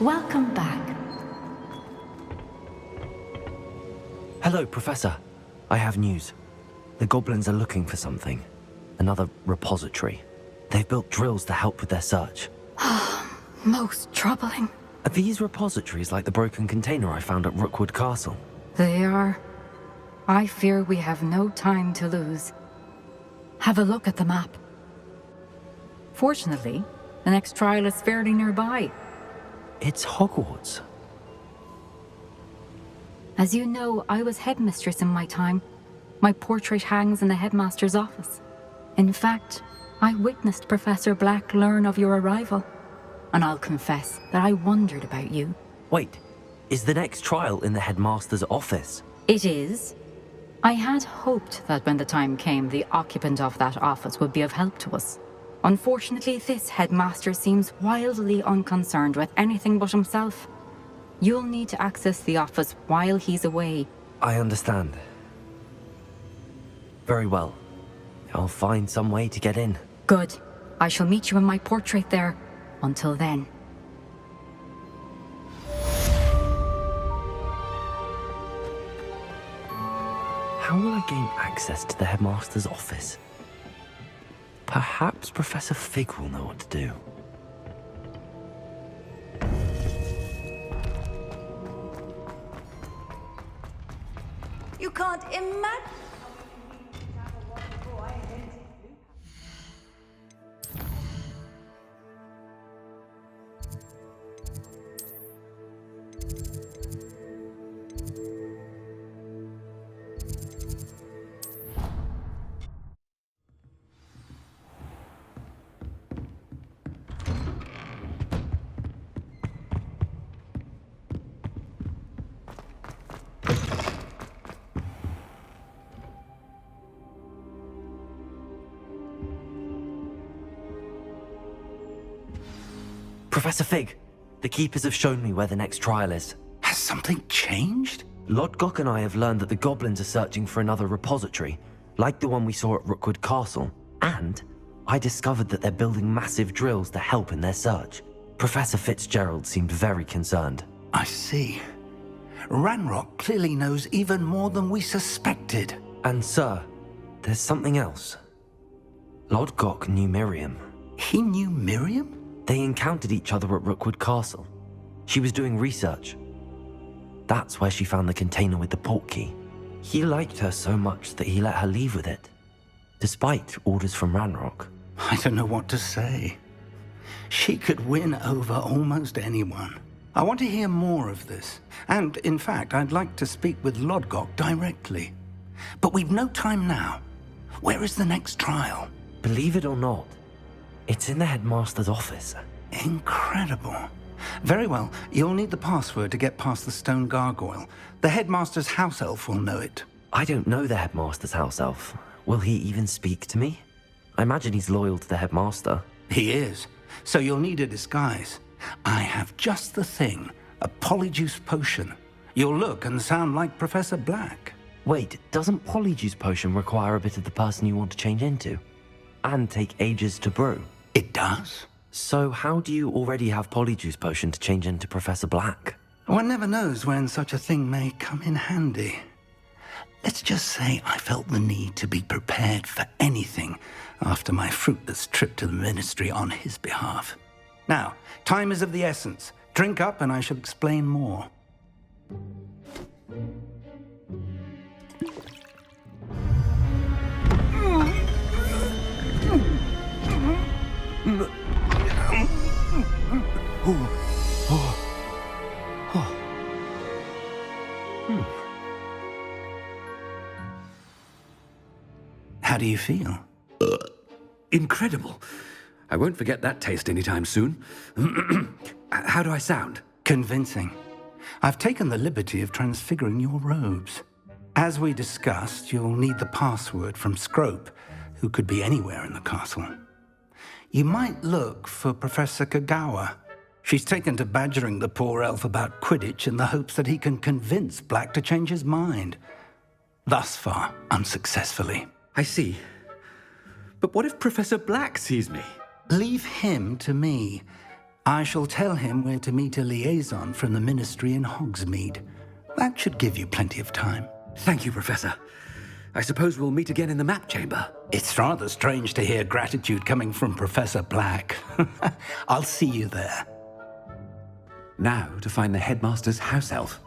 Welcome back. Hello, Professor. I have news. The goblins are looking for something. Another repository. They've built drills to help with their search. Most troubling. Are these repositories like the broken container I found at Rookwood Castle? They are. I fear we have no time to lose. Have a look at the map. Fortunately, the next trial is fairly nearby. It's Hogwarts. As you know, I was headmistress in my time. My portrait hangs in the headmaster's office. In fact, I witnessed Professor Black learn of your arrival. And I'll confess that I wondered about you. Wait, is the next trial in the headmaster's office? It is. I had hoped that when the time came, the occupant of that office would be of help to us. Unfortunately, this headmaster seems wildly unconcerned with anything but himself. You'll need to access the office while he's away. I understand. Very well. I'll find some way to get in. Good. I shall meet you in my portrait there. Until then. How will I gain access to the headmaster's office? Perhaps Professor Fig will know what to do. You can't imagine. Professor Fig, the Keepers have shown me where the next trial is. Has something changed? Lodgok and I have learned that the goblins are searching for another repository, like the one we saw at Rookwood Castle. And I discovered that they're building massive drills to help in their search. Professor Fitzgerald seemed very concerned. I see. Ranrock clearly knows even more than we suspected. And sir, there's something else. Lodgok knew Miriam. He knew Miriam? They encountered each other at Rookwood Castle. She was doing research. That's where she found the container with the portkey. He liked her so much that he let her leave with it, despite orders from Ranrock. I don't know what to say. She could win over almost anyone. I want to hear more of this. And, in fact, I'd like to speak with Lodgok directly. But we've no time now. Where is the next trial? Believe it or not, it's in the headmaster's office. Incredible. Very well, you'll need the password to get past the stone gargoyle. The headmaster's house elf will know it. I don't know the headmaster's house elf. Will he even speak to me? I imagine he's loyal to the headmaster. He is. So you'll need a disguise. I have just the thing. A polyjuice potion. You'll look and sound like Professor Black. Wait, doesn't Polyjuice Potion require a bit of the person you want to change into? And take ages to brew? It does? So how do you already have Polyjuice Potion to change into Professor Black? One never knows when such a thing may come in handy. Let's just say I felt the need to be prepared for anything after my fruitless trip to the ministry on his behalf. Now, time is of the essence. Drink up and I shall explain more. How do you feel? Incredible. I won't forget that taste anytime soon. How do I sound? Convincing. I've taken the liberty of transfiguring your robes. As we discussed, you'll need the password from Scrope, who could be anywhere in the castle. You might look for Professor Kagawa. She's taken to badgering the poor elf about Quidditch in the hopes that he can convince Black to change his mind. Thus far, unsuccessfully. I see. But what if Professor Black sees me? Leave him to me. I shall tell him where to meet a liaison from the Ministry in Hogsmeade. That should give you plenty of time. Thank you, Professor. I suppose we'll meet again in the map chamber. It's rather strange to hear gratitude coming from Professor Black. I'll see you there. Now to find the headmaster's house elf.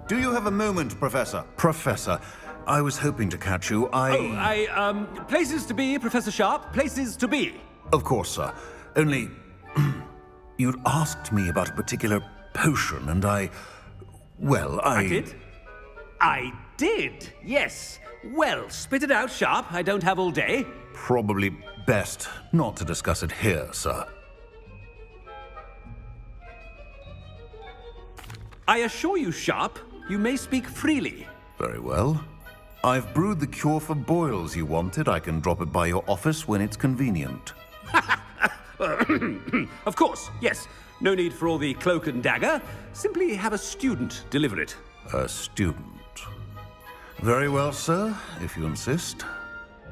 Do you have a moment, Professor? Professor, I was hoping to catch you. Places to be, Professor Sharp. Places to be. Of course, sir. Only... you'd asked me about a particular potion, and I did? I did, yes. Well, spit it out, Sharp. I don't have all day. Probably best not to discuss it here, sir. I assure you, Sharp, you may speak freely. Very well. I've brewed the cure for boils you wanted. I can drop it by your office when it's convenient. Of course, yes. No need for all the cloak and dagger. Simply have a student deliver it. A student. Very well, sir, if you insist.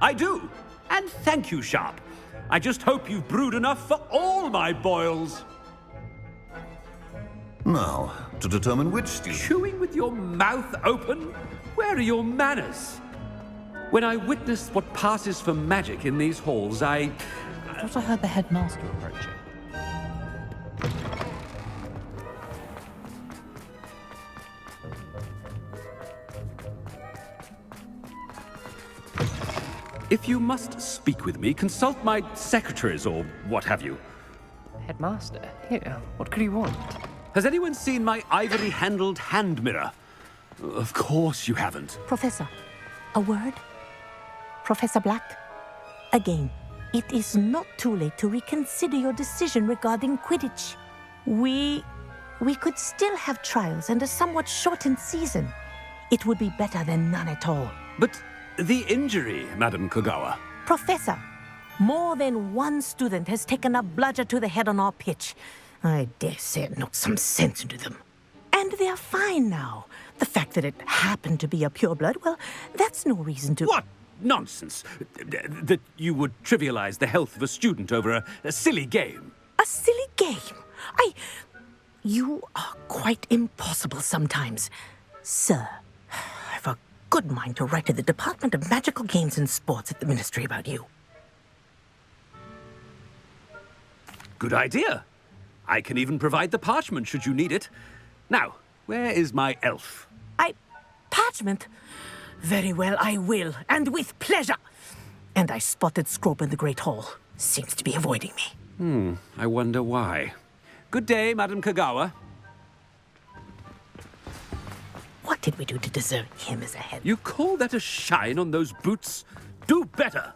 I do. And thank you, Sharp. I just hope you've brewed enough for all my boils. Now, to determine which student... Chewing with your mouth open? Where are your manners? When I witness what passes for magic in these halls, I thought I heard the headmaster approaching. If you must speak with me, consult my secretaries or what have you. Headmaster? Here, what could he want? Has anyone seen my ivory-handled hand mirror? Of course you haven't. Professor, a word? Professor Black? Again, it is not too late to reconsider your decision regarding Quidditch. We could still have trials and a somewhat shortened season. It would be better than none at all. But the injury, Madam Kogawa. Professor, more than one student has taken a bludger to the head on our pitch. I dare say it knocked some sense into them. And they're fine now. The fact that it happened to be a pureblood, well, that's no reason to... What nonsense! That you would trivialize the health of a student over a silly game. A silly game? You are quite impossible sometimes. Sir, I've a good mind to write to the Department of Magical Games and Sports at the Ministry about you. Good idea. I can even provide the parchment should you need it. Now, where is my elf? Parchment? Very well, I will, and with pleasure. And I spotted Scrope in the Great Hall. Seems to be avoiding me. I wonder why. Good day, Madam Kogawa. What did we do to deserve him as a head? You call that a shine on those boots? Do better!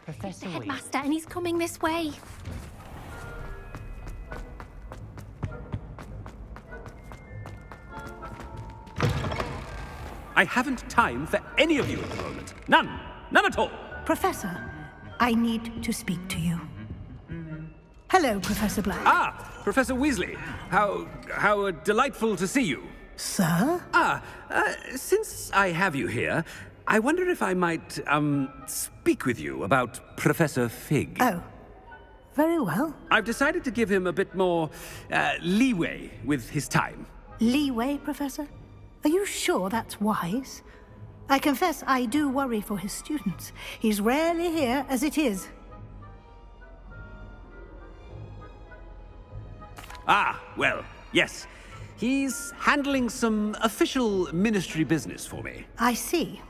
Professor The Weasley. headmaster, and he's coming this way. I haven't time for any of you at the moment. None. None at all. Professor, I need to speak to you. Hello, Professor Black. Ah, Professor Weasley. How delightful to see you. Sir? Since I have you here, I wonder if I might, speak with you about Professor Fig. Oh, very well. I've decided to give him a bit more, leeway with his time. Leeway, Professor? Are you sure that's wise? I confess I do worry for his students. He's rarely here as it is. Ah, well, yes. He's handling some official ministry business for me. I see.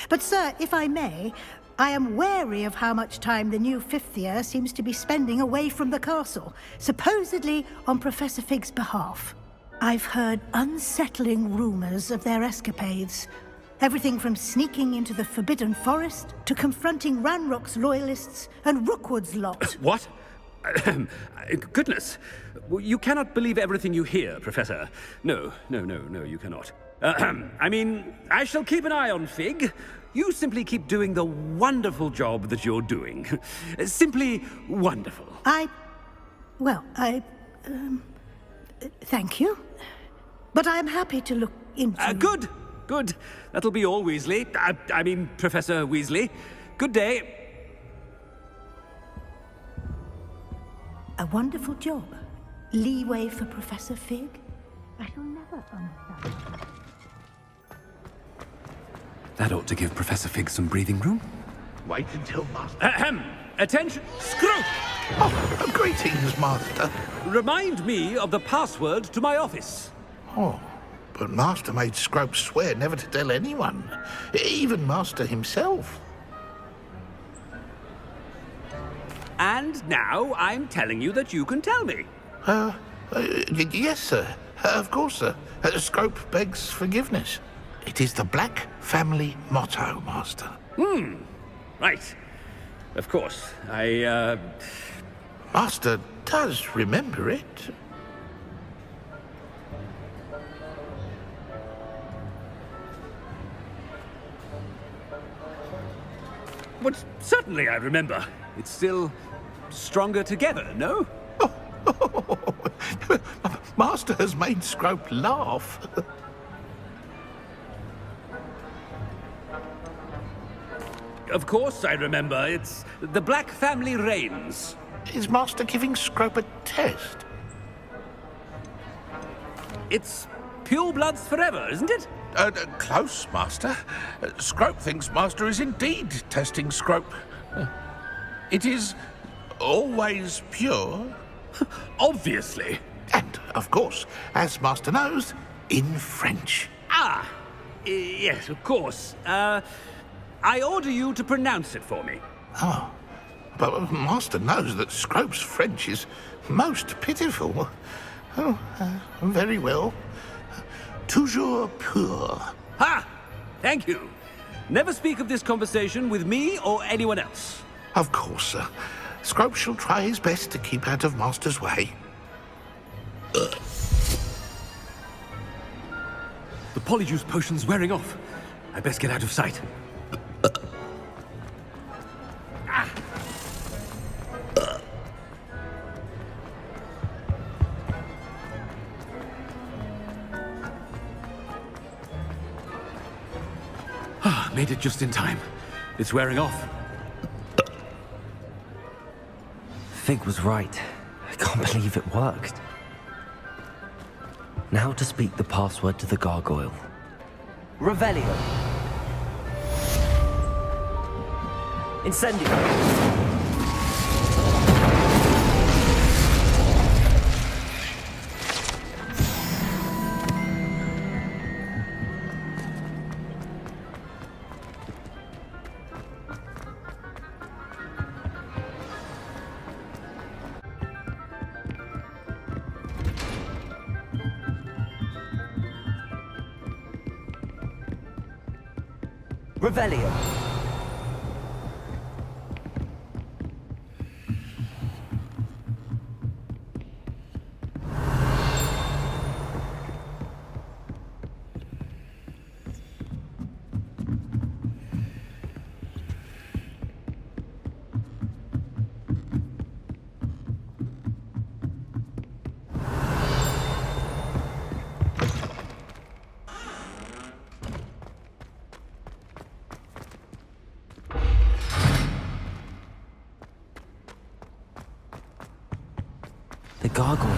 But, sir, if I may, I am wary of how much time the new fifth year seems to be spending away from the castle, supposedly on Professor Fig's behalf. I've heard unsettling rumors of their escapades. Everything from sneaking into the Forbidden Forest to confronting Ranrock's loyalists and Rookwood's lot. What? Goodness. You cannot believe everything you hear, Professor. No, you cannot. I mean, I shall keep an eye on Fig. You simply keep doing the wonderful job that you're doing. Simply wonderful. Thank you. But I'm happy to look into... Good. That'll be all, Weasley. I mean, Professor Weasley. Good day. A wonderful job. Leeway for Professor Fig? I shall never understand. That ought to give Professor Fig some breathing room. Wait until Master... Ahem! Attention! Scrope! Oh, greetings, Master. Remind me of the password to my office. Oh, but Master made Scrope swear never to tell anyone. Even Master himself. And now I'm telling you that you can tell me. Yes, sir. Of course, sir. Scrope begs forgiveness. It is the Black family motto, Master. Right. Of course. Master does remember it. But certainly I remember. It's still stronger together, no? Master has made Scrope laugh. Of course I remember. It's the Black family reigns. Is Master giving Scrope a test? It's purebloods forever, isn't it? Close, Master. Scrope thinks Master is indeed testing Scrope. It is always pure. Obviously. And, of course, as Master knows, in French. Yes, of course. I order you to pronounce it for me. Oh, but Master knows that Scrope's French is most pitiful. Oh, very well. Toujours pur. Ha! Thank you. Never speak of this conversation with me or anyone else. Of course, sir. Scrope shall try his best to keep out of Master's way. The polyjuice potion's wearing off. I best get out of sight. Made it just in time. It's wearing off. Fig was right. I can't believe it worked. Now to speak the password to the gargoyle. Revelio. Incendio. Revelio. The gargoyle.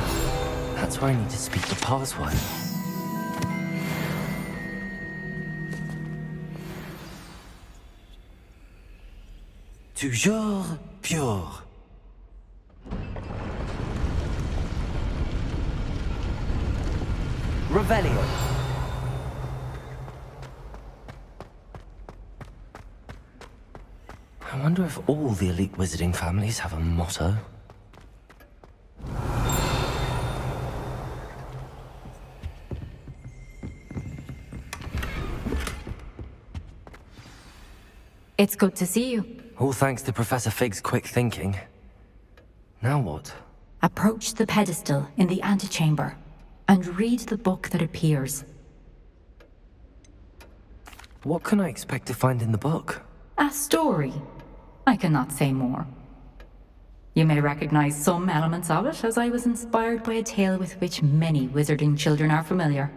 That's where I need to speak the password. Toujours pure. Revelio. I wonder if all the elite wizarding families have a motto. It's good to see you. All thanks to Professor Fig's quick thinking. Now what? Approach the pedestal in the antechamber and read the book that appears. What can I expect to find in the book? A story. I cannot say more. You may recognize some elements of it, as I was inspired by a tale with which many wizarding children are familiar.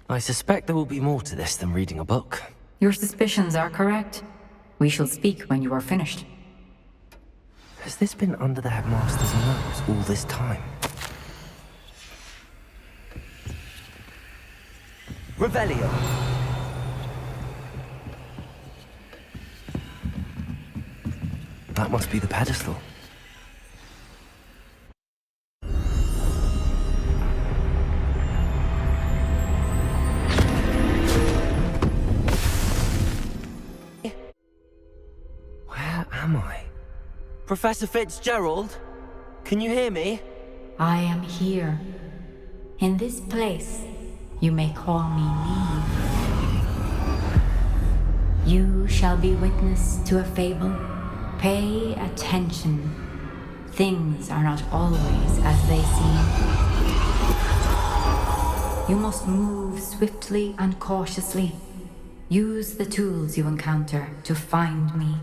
I suspect there will be more to this than reading a book. Your suspicions are correct. We shall speak when you are finished. Has this been under the headmaster's nose all this time? Revelio! That must be the pedestal. Where am I? Professor Fitzgerald? Can you hear me? I am here. In this place, you may call me Neve. You shall be witness to a fable. Pay attention. Things are not always as they seem. You must move swiftly and cautiously. Use the tools you encounter to find me.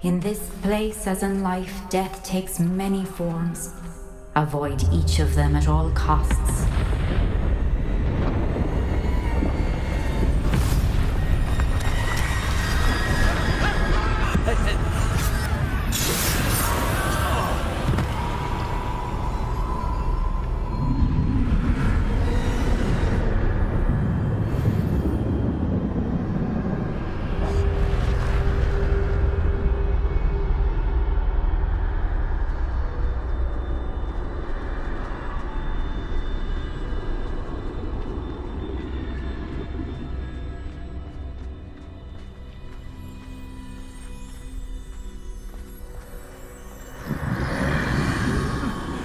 In this place, as in life, death takes many forms. Avoid each of them at all costs.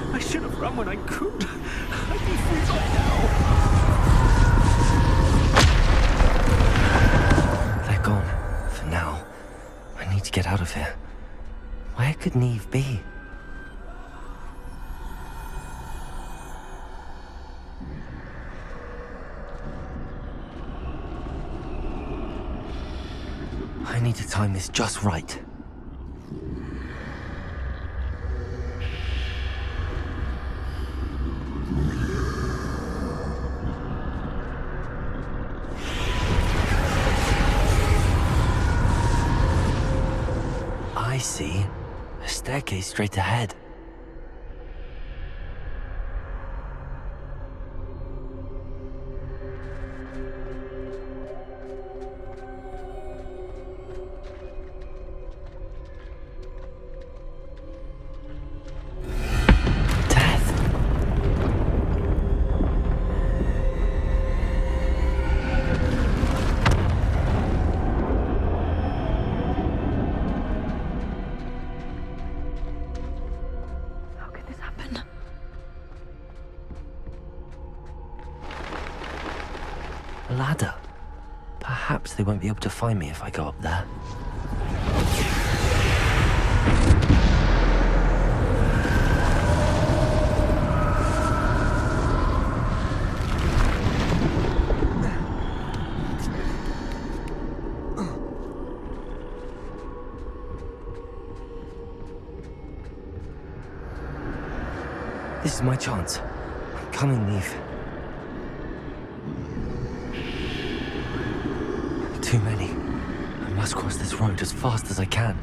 I should have run when I could. I'd be free by now. They're gone. For now. I need to get out of here. Where could Neve be? I need to time this just right. I see. A staircase straight ahead. Death. How could this happen? A ladder. Perhaps they won't be able to find me if I go up there. This is my chance. I'm coming, Neve. Too many. I must cross this road as fast as I can.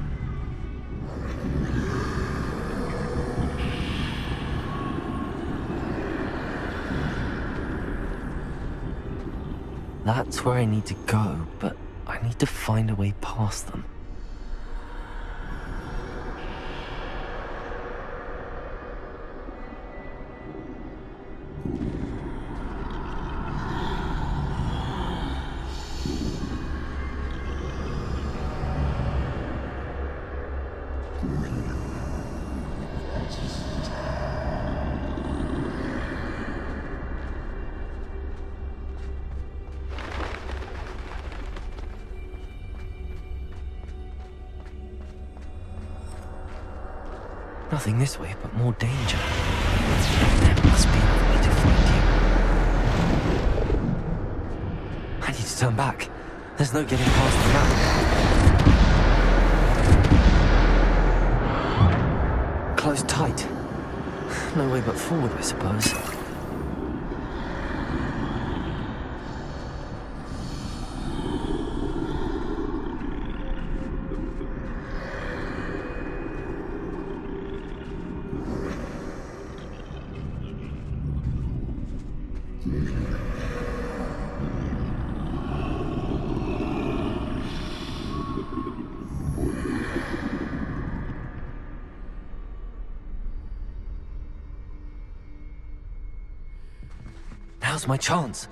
That's where I need to go, but I need to find a way past them. Nothing this way, but more danger. There must be another way to find you. I to turn back. There's no getting past the map. Closed tight. No way but forward, I suppose. Now's my chance.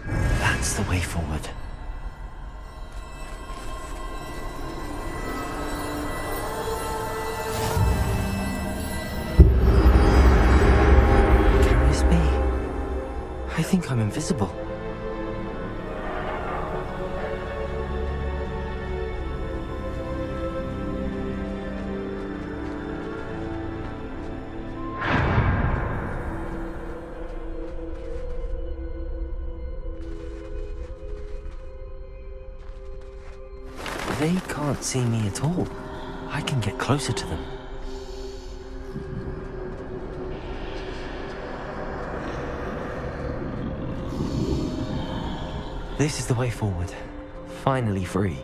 That's the way forward. I think I'm invisible. They can't see me at all. I can get closer to them. This is the way forward. Finally free.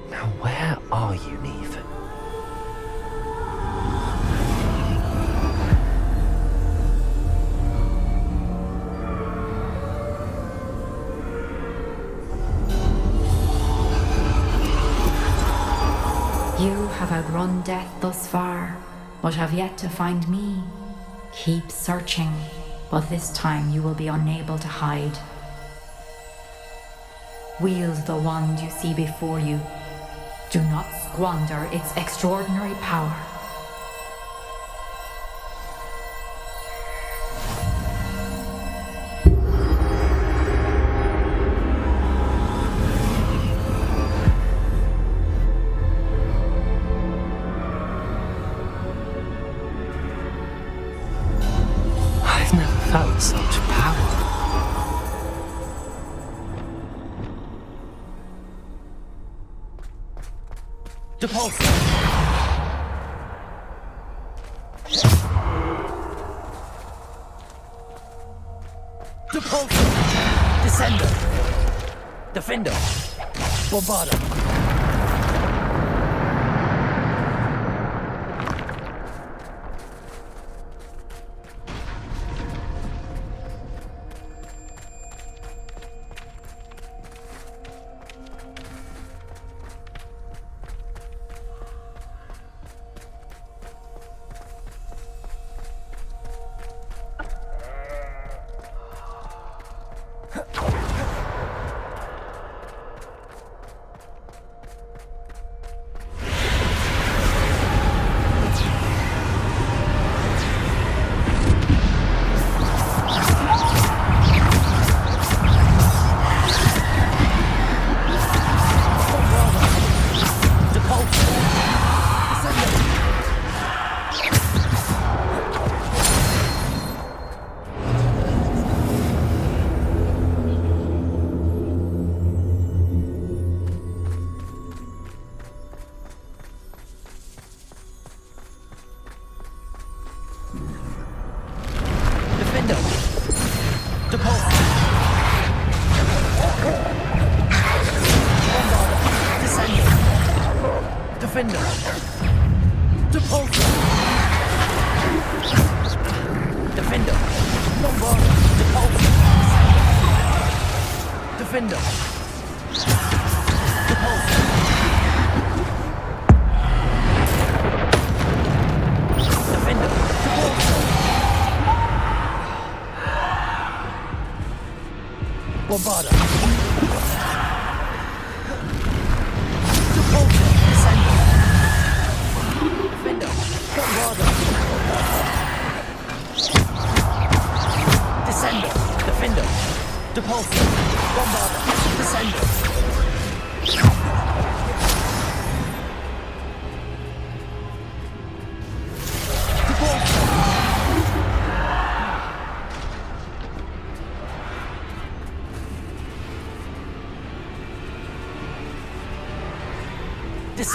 Now where are you, Neve? You have outrun death thus far, but have yet to find me. Keep searching, but this time you will be unable to hide. Wield the wand you see before you. Do not squander its extraordinary power. I've never felt such power. Depulse! Depulse! Descender! Defender! Bombarda! Defender! Depulse! Defender! Bombarda! Depulse! Defender! Depulse! Defender! Depulse! Bombarda! Descender! Defender! Depulse!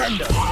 Descender!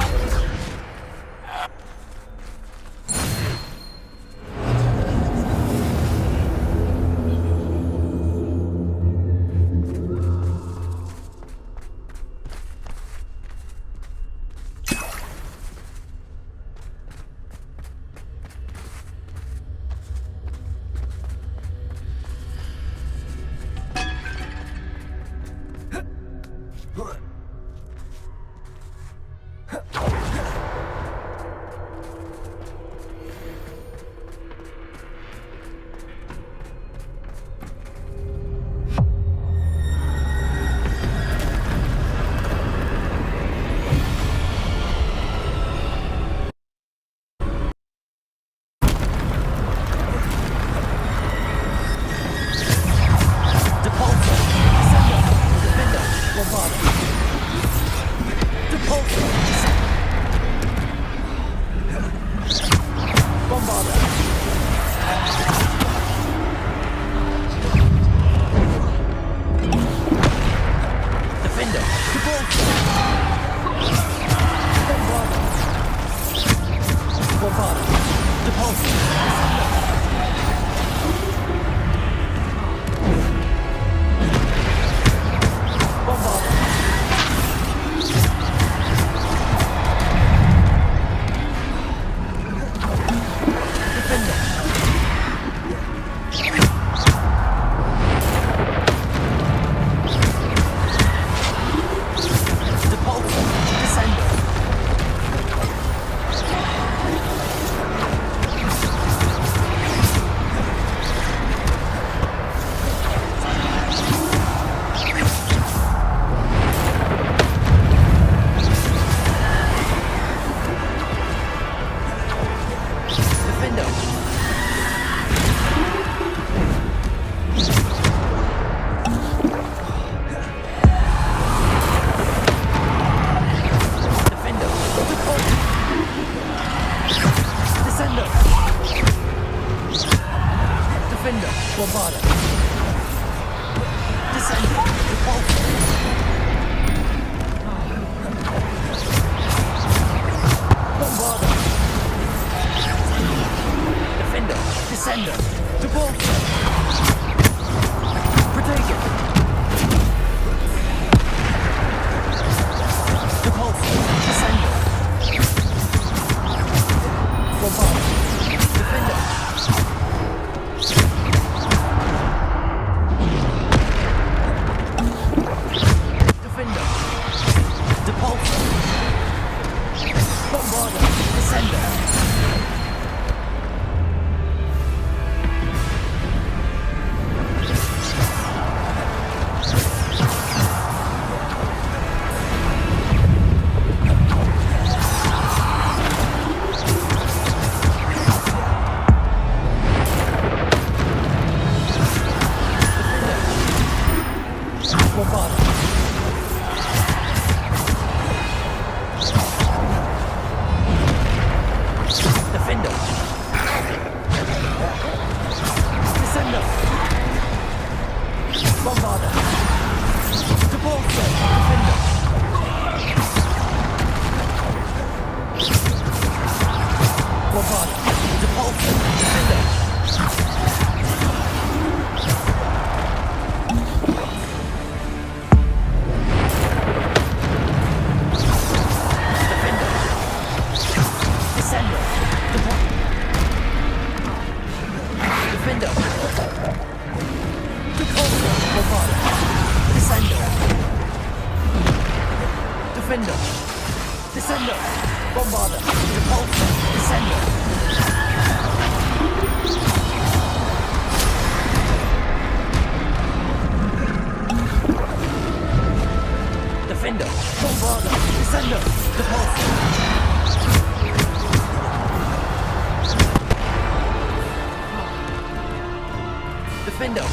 Defender!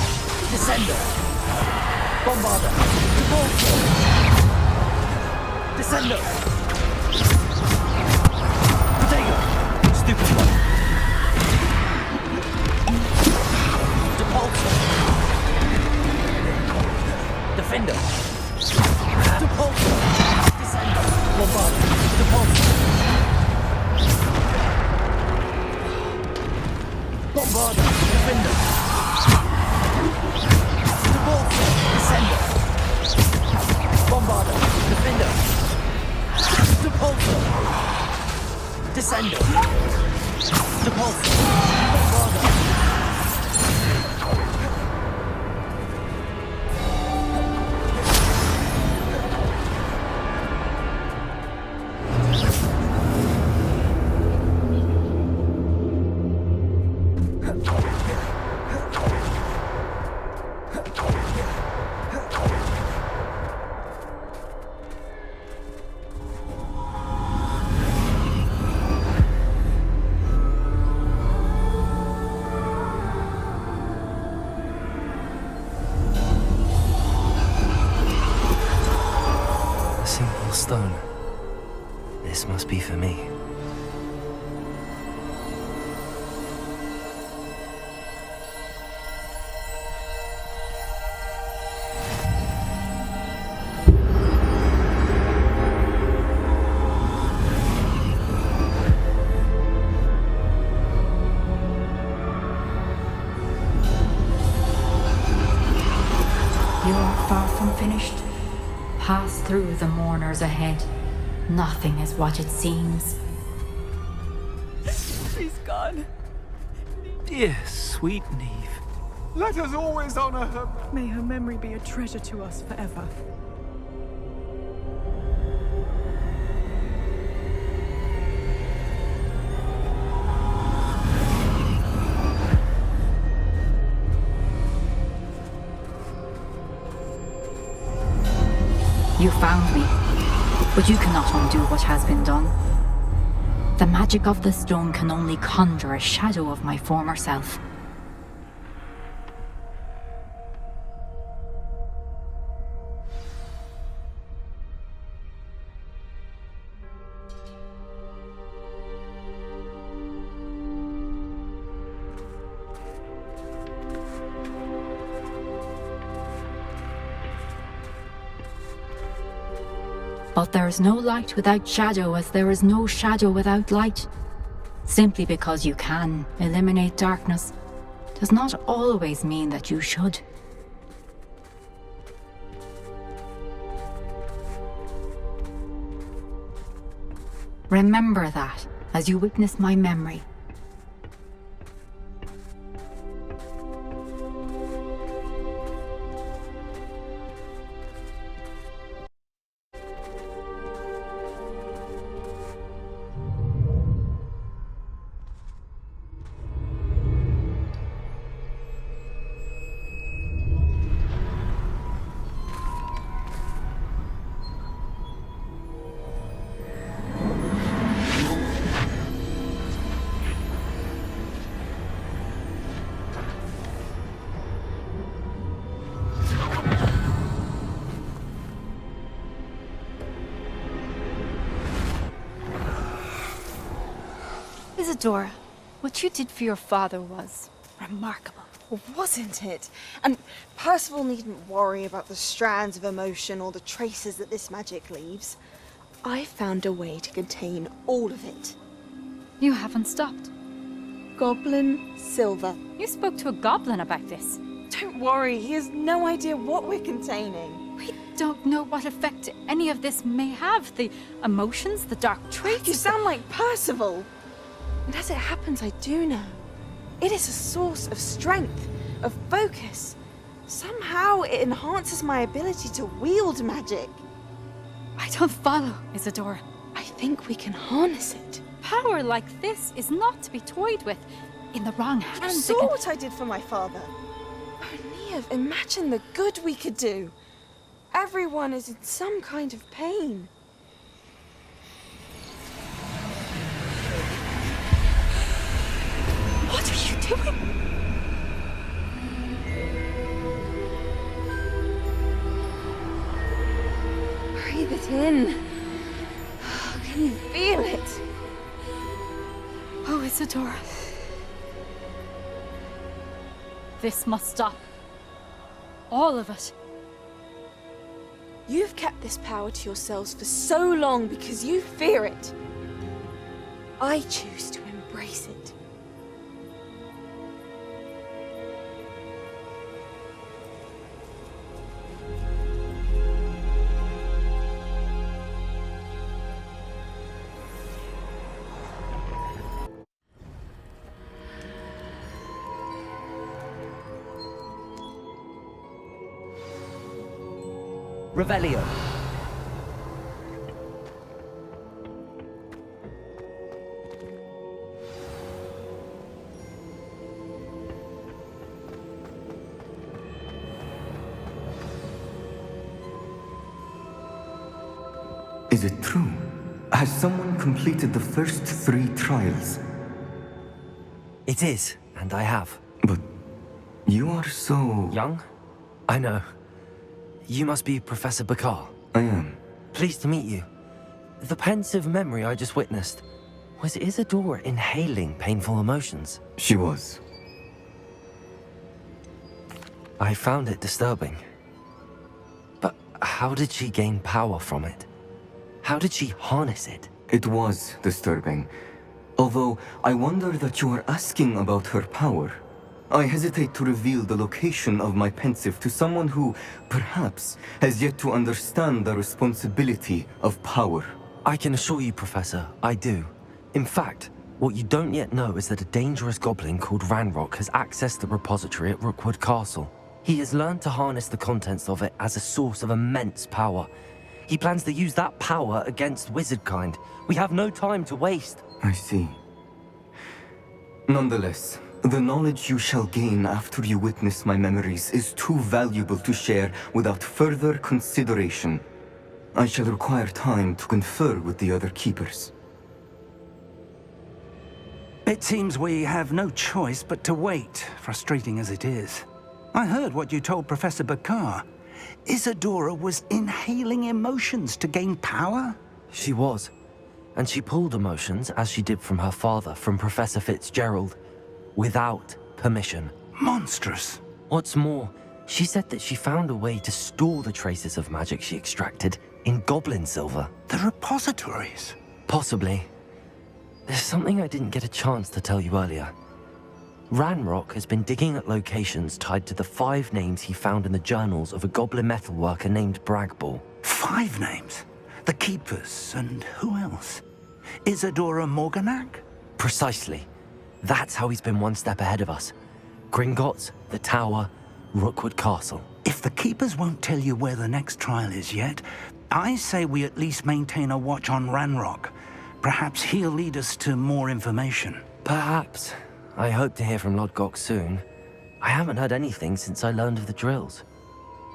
Descender! Bombarder! Repulsor! Descender! Potato! Stupid one! Depulsor! Defender! Depulsor! Descender! Bombarder! Descender! Depulsor! Bombarda! Stone. This must be for me. You are far from finished. Pass through the mourners ahead. Nothing is what it seems. She's gone. Dear sweet Neve. Let us always honor her. May her memory be a treasure to us forever. You found me, but you cannot undo what has been done. The magic of the stone can only conjure a shadow of my former self. But there is no light without shadow, as there is no shadow without light. Simply because you can eliminate darkness does not always mean that you should. Remember that as you witness my memory. Isadora, what you did for your father was remarkable. Well, wasn't it? And Percival needn't worry about the strands of emotion or the traces that this magic leaves. I found a way to contain all of it. You haven't stopped. Goblin Silver. You spoke to a goblin about this. Don't worry, he has no idea what we're containing. We don't know what effect any of this may have. The emotions, the dark traits. You sound like Percival. And as it happens, I do know. It is a source of strength, of focus. Somehow it enhances my ability to wield magic. I don't follow, Isadora. I think we can harness it. Power like this is not to be toyed with. In the wrong You hands, saw what I did for my father. Oh, Neve, imagine the good we could do. Everyone is in some kind of pain. What are you doing? Breathe it in. Can you feel it? Oh, Isadora. This must stop. All of it. You've kept this power to yourselves for so long because you fear it. I choose to embrace it. Revelio. Is it true? Has someone completed the first 3 trials? It is, and I have. But you are so... Young? I know. You must be Professor Bakar. I am. Pleased to meet you. The pensive memory I just witnessed, was Isadora inhaling painful emotions? She was. I found it disturbing. But how did she gain power from it? How did she harness it? It was disturbing. Although, I wonder that you are asking about her power. I hesitate to reveal the location of my pensive to someone who, perhaps, has yet to understand the responsibility of power. I can assure you, Professor, I do. In fact, what you don't yet know is that a dangerous goblin called Ranrock has accessed the repository at Rookwood Castle. He has learned to harness the contents of it as a source of immense power. He plans to use that power against wizardkind. We have no time to waste. I see. Nonetheless, the knowledge you shall gain after you witness my memories is too valuable to share without further consideration. I shall require time to confer with the other keepers. It seems we have no choice but to wait, frustrating as it is. I heard what you told Professor Bakar. Isadora was inhaling emotions to gain power? She was. And she pulled emotions, as she did from her father, from Professor Fitzgerald, without permission. Monstrous. What's more, she said that she found a way to store the traces of magic she extracted in goblin silver. The repositories? Possibly. There's something I didn't get a chance to tell you earlier. Ranrock has been digging at locations tied to the 5 names he found in the journals of a goblin metalworker named Bragball. 5 names? The Keepers, and who else? Isadora Morganac? Precisely. That's how he's been one step ahead of us. Gringotts, the Tower, Rookwood Castle. If the Keepers won't tell you where the next trial is yet, I say we at least maintain a watch on Ranrock. Perhaps he'll lead us to more information. Perhaps. I hope to hear from Lodgok soon. I haven't heard anything since I learned of the drills.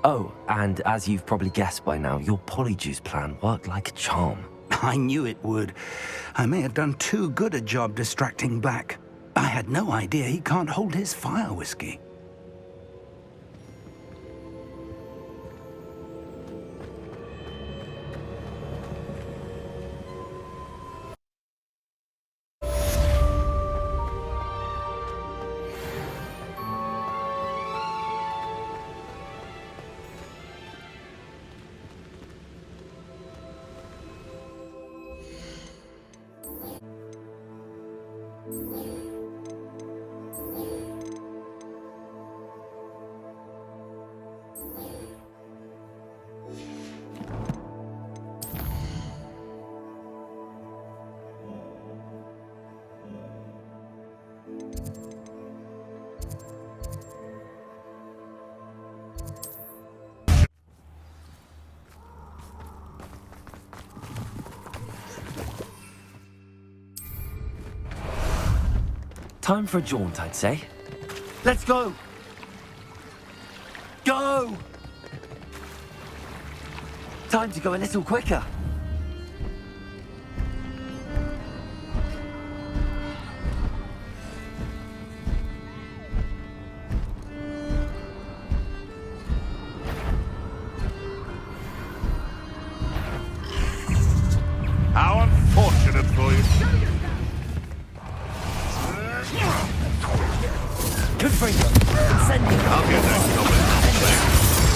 Oh, and as you've probably guessed by now, your polyjuice plan worked like a charm. I knew it would. I may have done too good a job distracting Black. I had no idea he can't hold his fire whiskey. Time for a jaunt, I'd say. Let's go! Go! Time to go a little quicker. How unfortunate for you. I'll get that goblin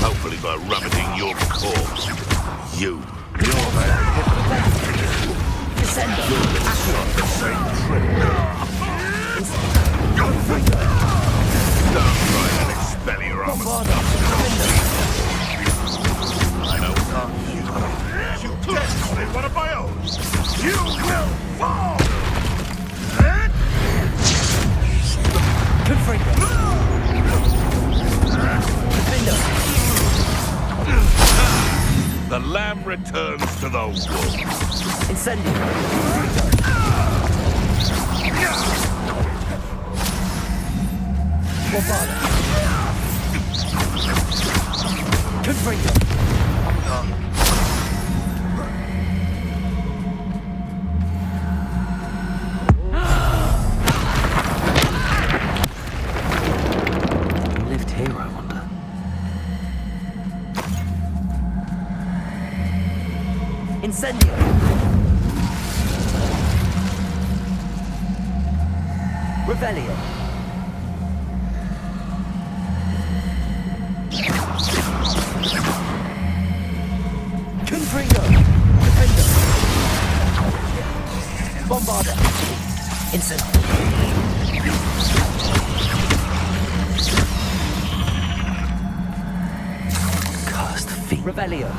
hopefully by rummaging your corpse. You're the same trick. Don't try and expel your armor. I know not you. You desperately one of my own. You will fall! returns to the wolf. Incendio! Bombarda! Confringo! Who lived here, I wonder? Incendio! Revelio! Confringo! Defender! Bombarda! Incendio! Cursed feet. Revelio!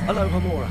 Aloha Mora.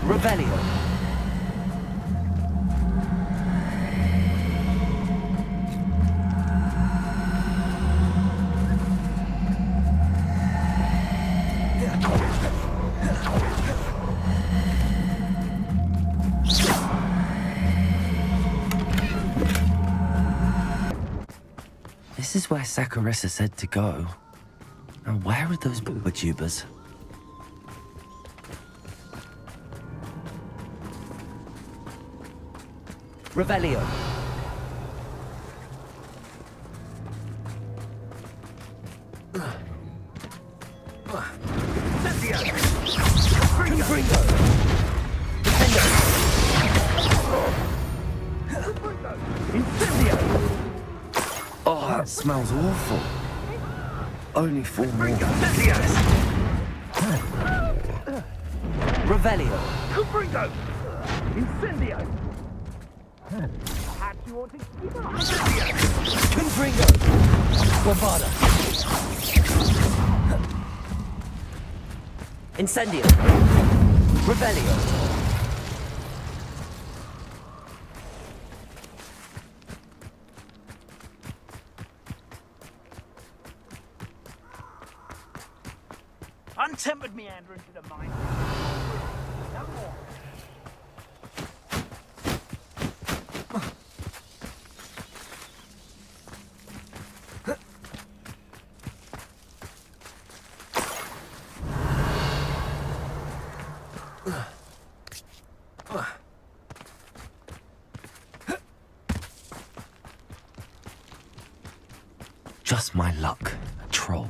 Revelio. This is where Saccharissa said to go. Now, where are those booba tubers? Revelio. Confringo. Defender. Incendio. Oh, that smells awful. Only 4 more. Revelio. Confringo! Incendio! Perhaps you want to give up? Confringo. Bombarda. Incendio. Revelio. Untempered meander into the mine. No more. Just my luck, a troll.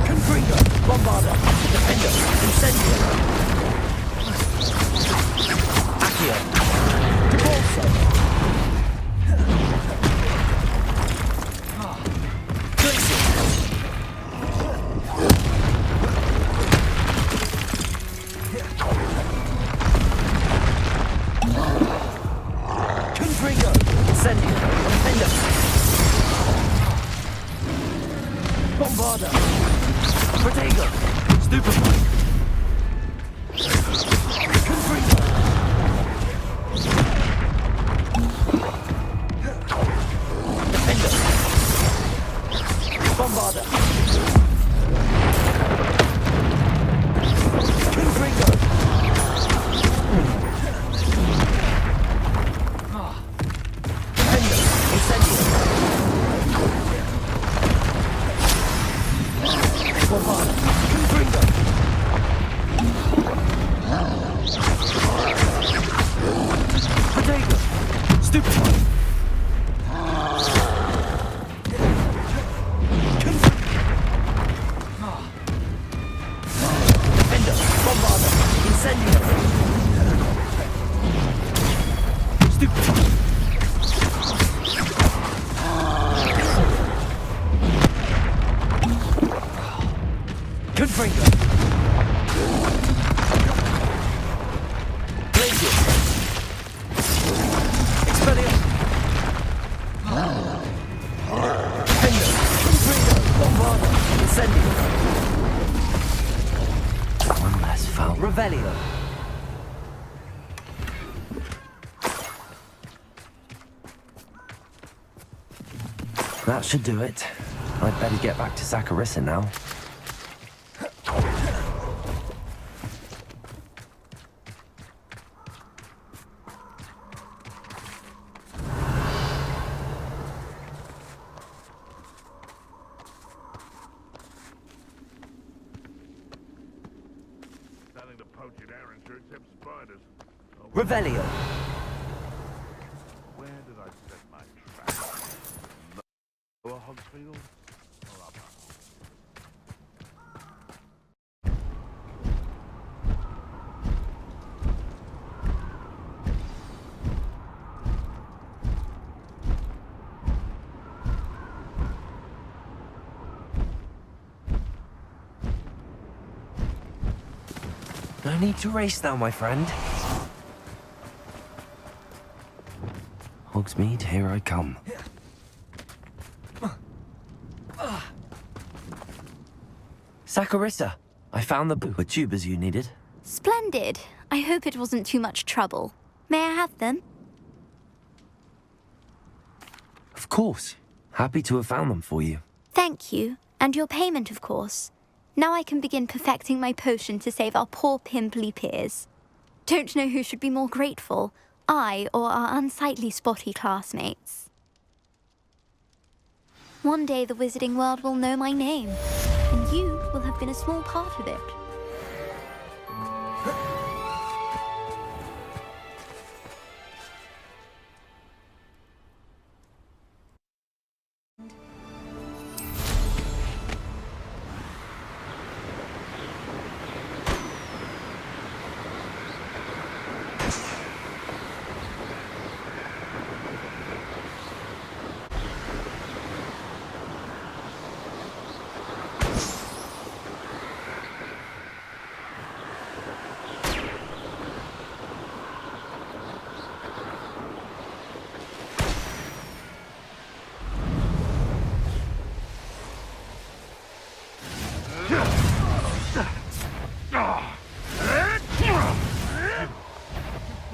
Confringo, Bombarda, Defender, Incendio. Accio, Debolso. Confringo, Incendio, Defender. Bombarda. Protego. Stupefy. Confringo. Defender. Bombarda. Confringo. Defender. Incendio. One less foul. Revelio. That should do it. I'd better get back to Saccharissa now. Starting to poach in Aaron shirts have spiders. Revelio. Where did I set my trap? Lower Hogsfield or upper? No need to race now, my friend. Hogsmeade, here I come. Saccharissa, I found the tubers you needed. Splendid. I hope it wasn't too much trouble. May I have them? Of course. Happy to have found them for you. Thank you. And your payment, of course. Now I can begin perfecting my potion to save our poor pimply peers. Don't know who should be more grateful, I or our unsightly spotty classmates. One day the wizarding world will know my name, and you will have been a small part of it.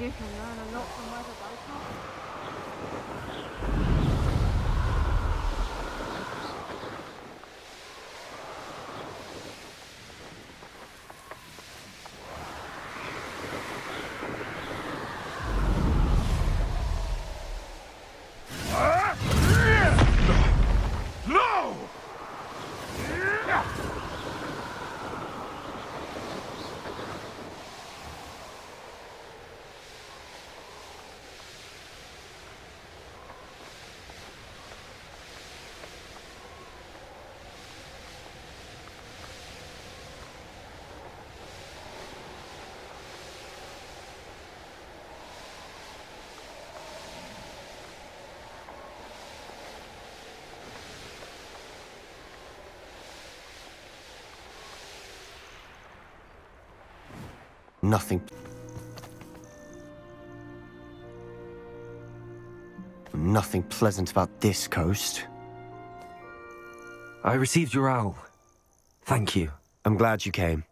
You can learn a lot from where the boat No! Nothing pleasant about this coast. I received your owl. Thank you. I'm glad you came.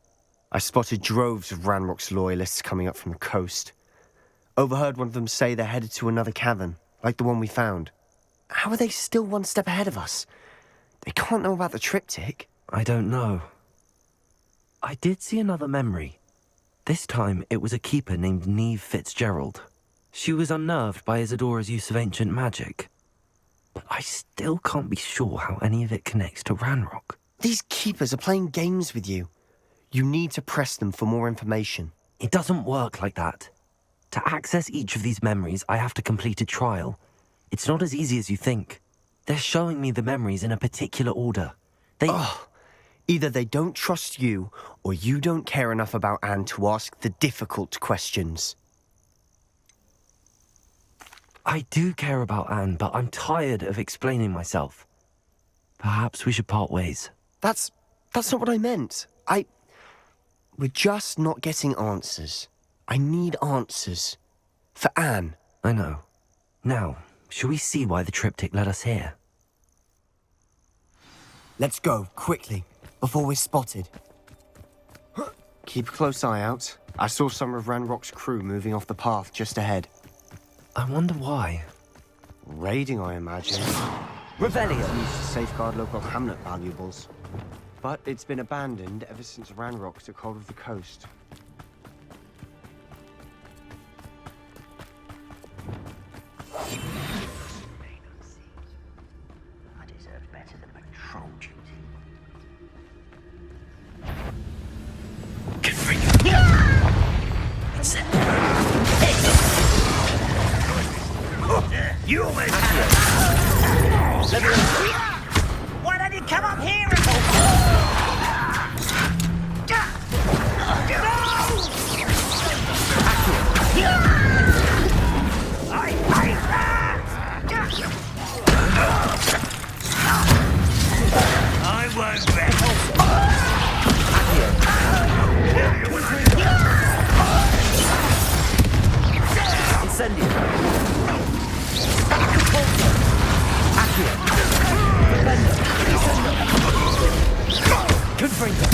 I spotted droves of Ranrock's loyalists coming up from the coast. Overheard one of them say they're headed to another cavern, like the one we found. How are they still one step ahead of us? They can't know about the triptych. I don't know. I did see another memory. This time, it was a keeper named Neve Fitzgerald. She was unnerved by Isadora's use of ancient magic. But I still can't be sure how any of it connects to Ranrock. These keepers are playing games with you. You need to press them for more information. It doesn't work like that. To access each of these memories, I have to complete a trial. It's not as easy as you think. They're showing me the memories in a particular order. Either they don't trust you, or you don't care enough about Anne to ask the difficult questions. I do care about Anne, but I'm tired of explaining myself. Perhaps we should part ways. That's not what I meant. We're just not getting answers. I need answers. For Anne. I know. Now, shall we see why the triptych led us here? Let's go, quickly, before we're spotted. Keep a close eye out. I saw some of Ranrock's crew moving off the path just ahead. I wonder why. Raiding, I imagine. Revelio! Used to safeguard local hamlet valuables. But it's been abandoned ever since Ranrock took hold of the coast. I deserve better than patrol duty. You almost Why don't you come up here and I hate that! I won't bet. Incendio! Accio! Confringo!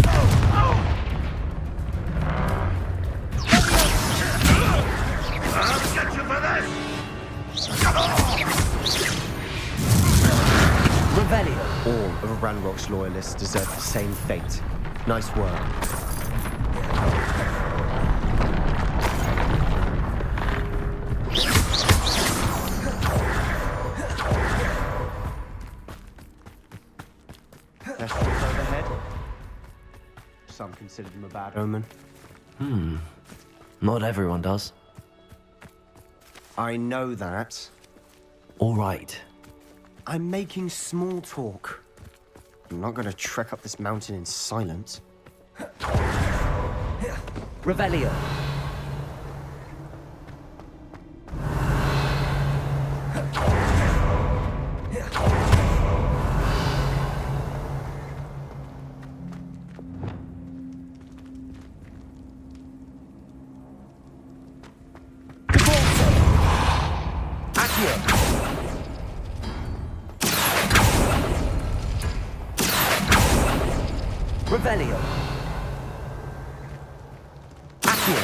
I'll get you for this! Revelio! All of Ranrock's loyalists deserve the same fate. Nice work. Thestrals overhead. Some consider them a bad omen. Not everyone does. I know that. All right. I'm making small talk. I'm not going to trek up this mountain in silence. Revelio! Revelio! Accio!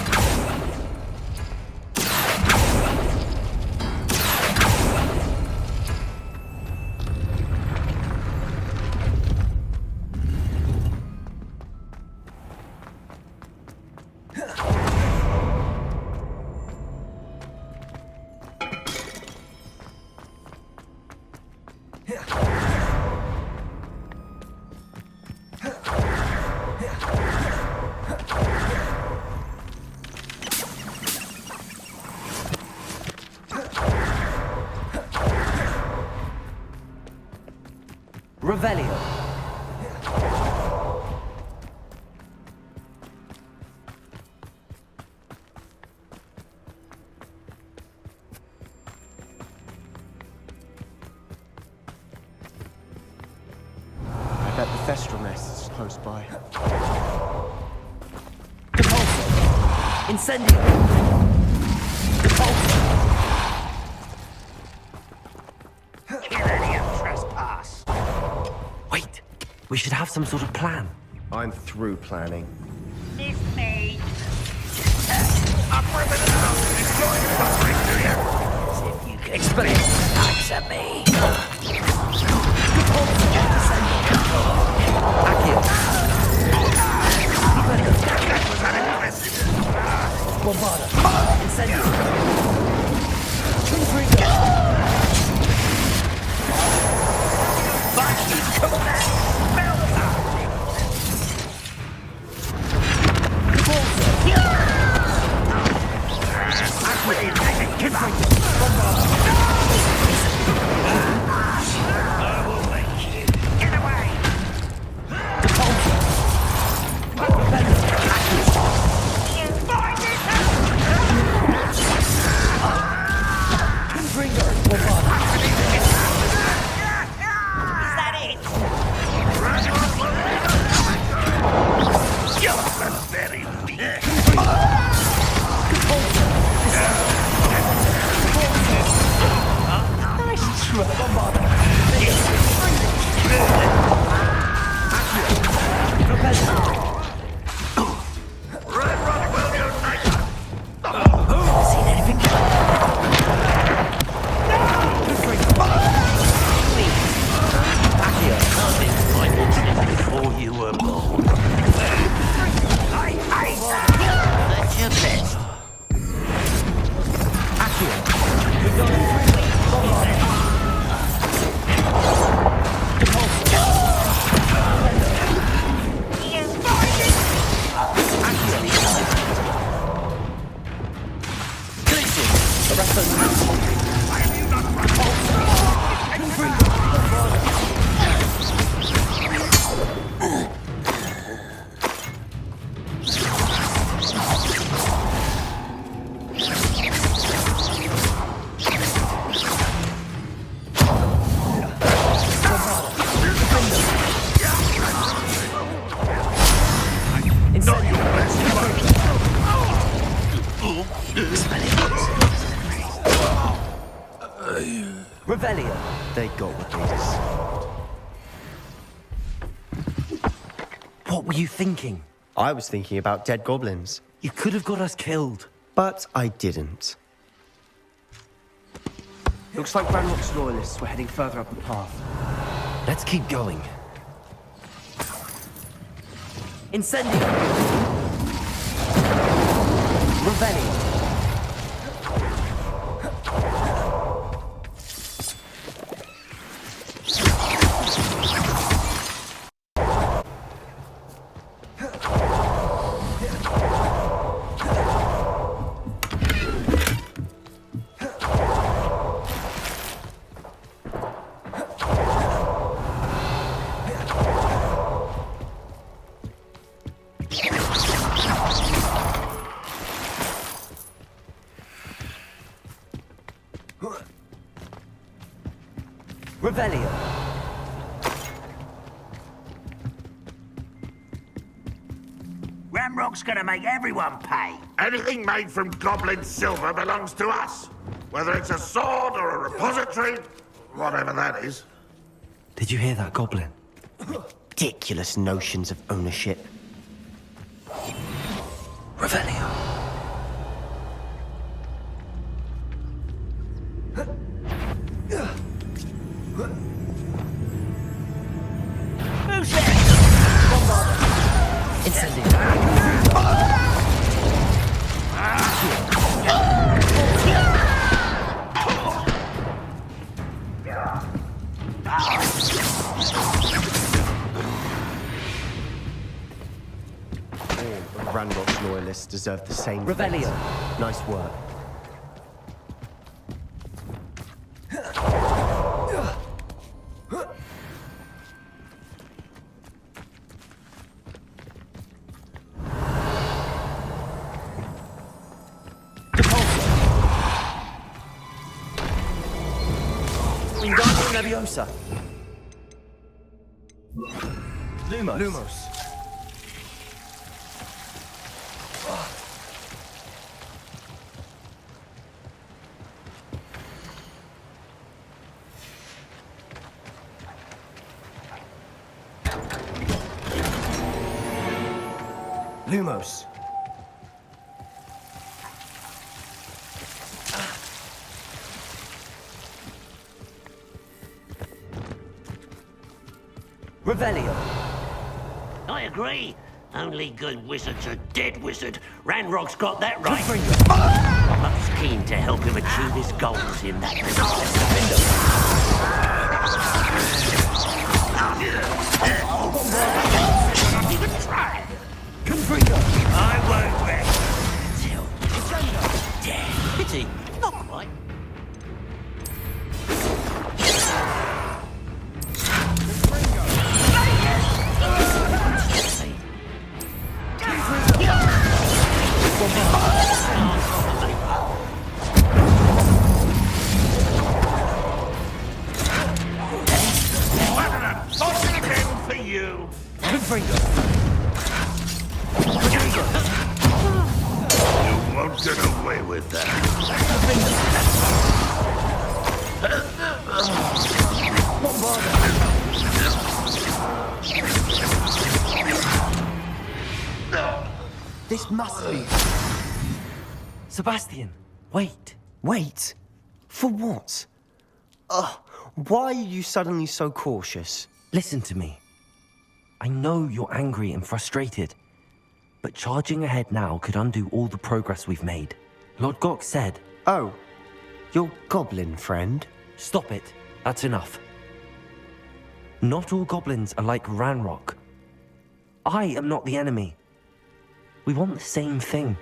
Revelio! I bet the Thestral nest is close by. Depulso! Incendio! Depulso! Kill any of trespass. Wait! We should have some sort of plan. I'm through planning. Miss me. I'm ripping it out. Enjoy your suffering, do you? See if you can explain attacks at me. Accio! That was unimpressive. Bombarda! Incendio! Confringo! But he's cool. Melta. Before you were born. I hate that! That's your best. Revelio. They got what they deserved. What were you thinking? I was thinking about dead goblins. You could have got us killed. But I didn't. Looks like Ranrock's loyalists were heading further up the path. Let's keep going. Incendio! Revelio! Revelio. Ranrock's gonna make everyone pay. Anything made from goblin silver belongs to us. Whether it's a sword or a repository, whatever that is. Did you hear that, Goblin? Ridiculous notions of ownership. Revelio. Who's there? Incendio. Ranrock's loyalists deserve the same Revelio. fate. Nice work. Wingardium Leviosa. Lumos. Lumos. Revelio. I agree. Only good wizard's a dead wizard. Ranrock's got that right. I'm much keen to help him achieve his goals in that Not even try. I won't rest till it's dead. Pity. Not quite. For you. You won't get away with that. This must be... Sebastian, wait. Wait? For what? Ugh, why are you suddenly so cautious? Listen to me. I know you're angry and frustrated, but charging ahead now could undo all the progress we've made. Lord Gok said... Oh, your goblin friend? Stop it. That's enough. Not all goblins are like Ranrock. I am not the enemy. We want the same thing.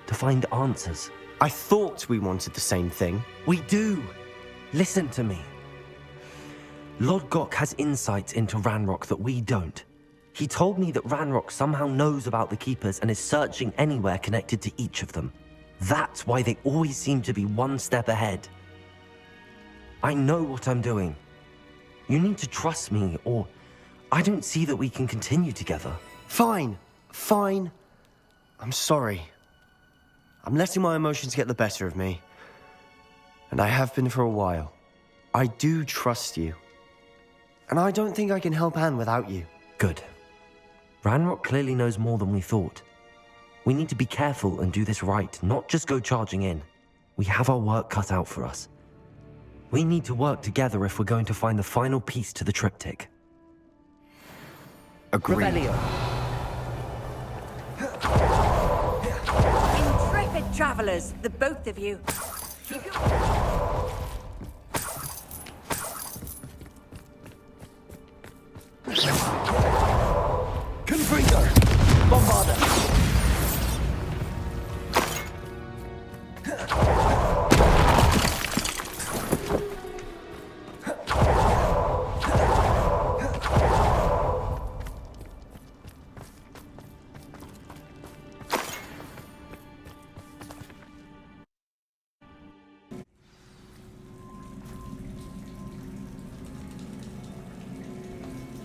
To find answers. I thought we wanted the same thing. We do. Listen to me. Lord Gok has insights into Ranrock that we don't. He told me that Ranrock somehow knows about the Keepers and is searching anywhere connected to each of them. That's why they always seem to be one step ahead. I know what I'm doing. You need to trust me, or I don't see that we can continue together. Fine. Fine. I'm sorry. I'm letting my emotions get the better of me. And I have been for a while. I do trust you. And I don't think I can help Anne without you. Good. Ranrock clearly knows more than we thought. We need to be careful and do this right, not just go charging in. We have our work cut out for us. We need to work together if we're going to find the final piece to the triptych. Agreed. Revelio. Intrepid travelers, the both of you. Confringo! Bombarder!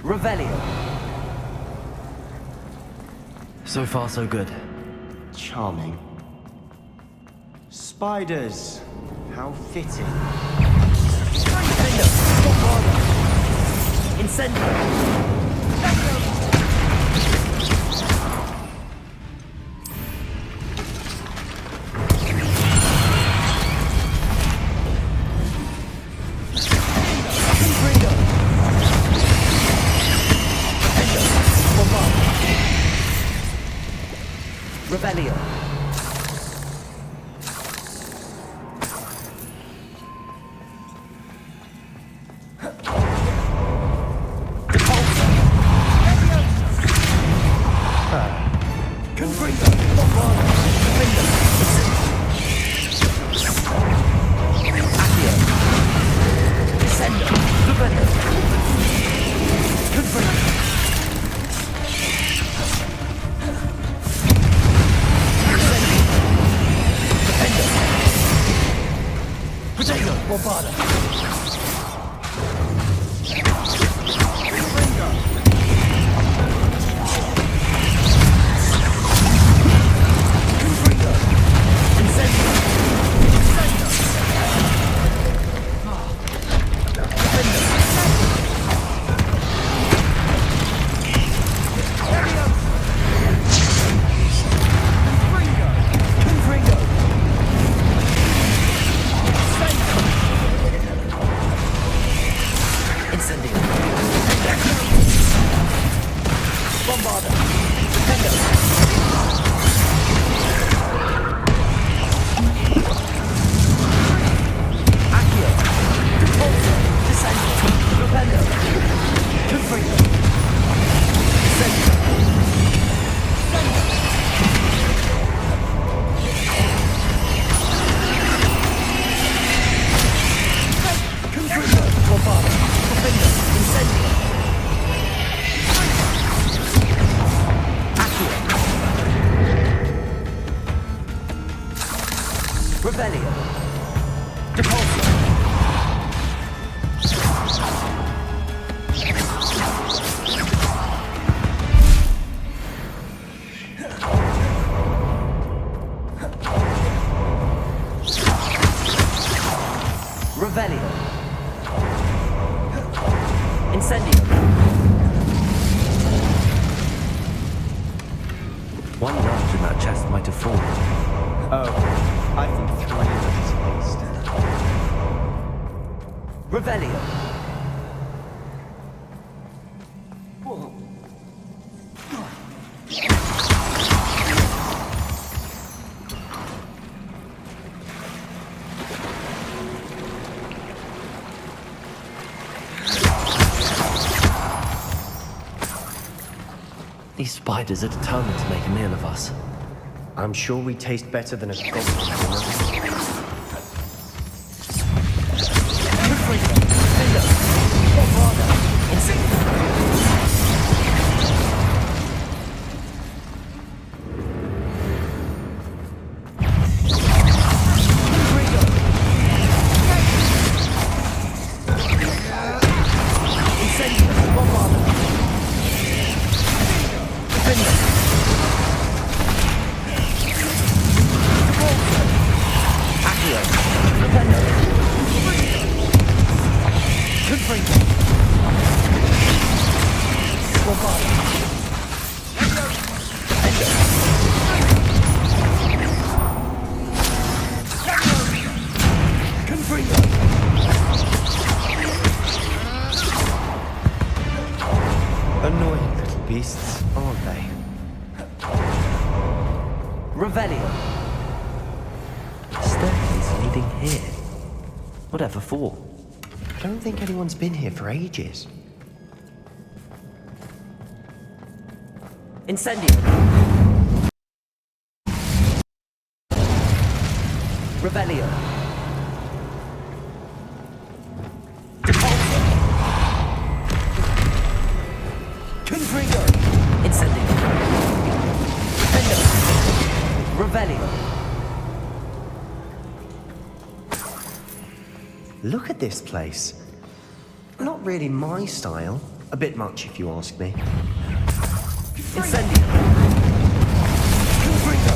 Revelio. So far, so good. Charming. Spiders. How fitting. Incendio! Revelio. One nudge and that chest might have fallen. Oh, I think 3 nudges at least. Revelio! These spiders are determined to make a meal of us. I'm sure we taste better than a goblin. Annoying little beasts, aren't they? Revelio! Staircase leading here. Whatever for? I don't think anyone's been here for ages. Incendio! Revelio! Confringo! Incendio! Revelio! Look at this place. Not really my style. A bit much, if you ask me. Incendio! Confringo!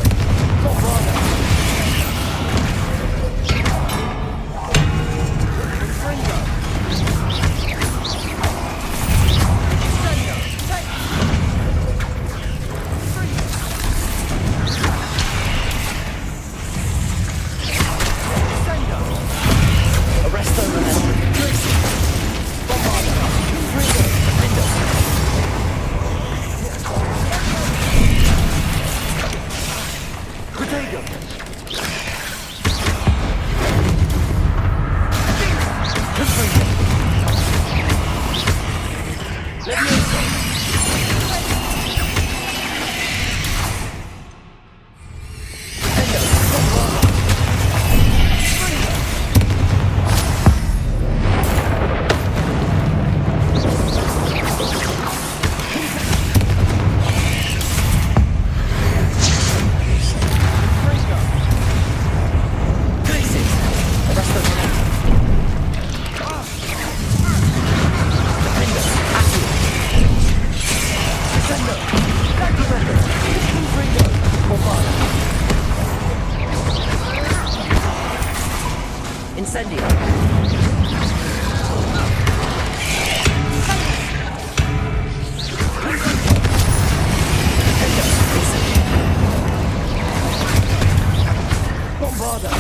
Bombarda!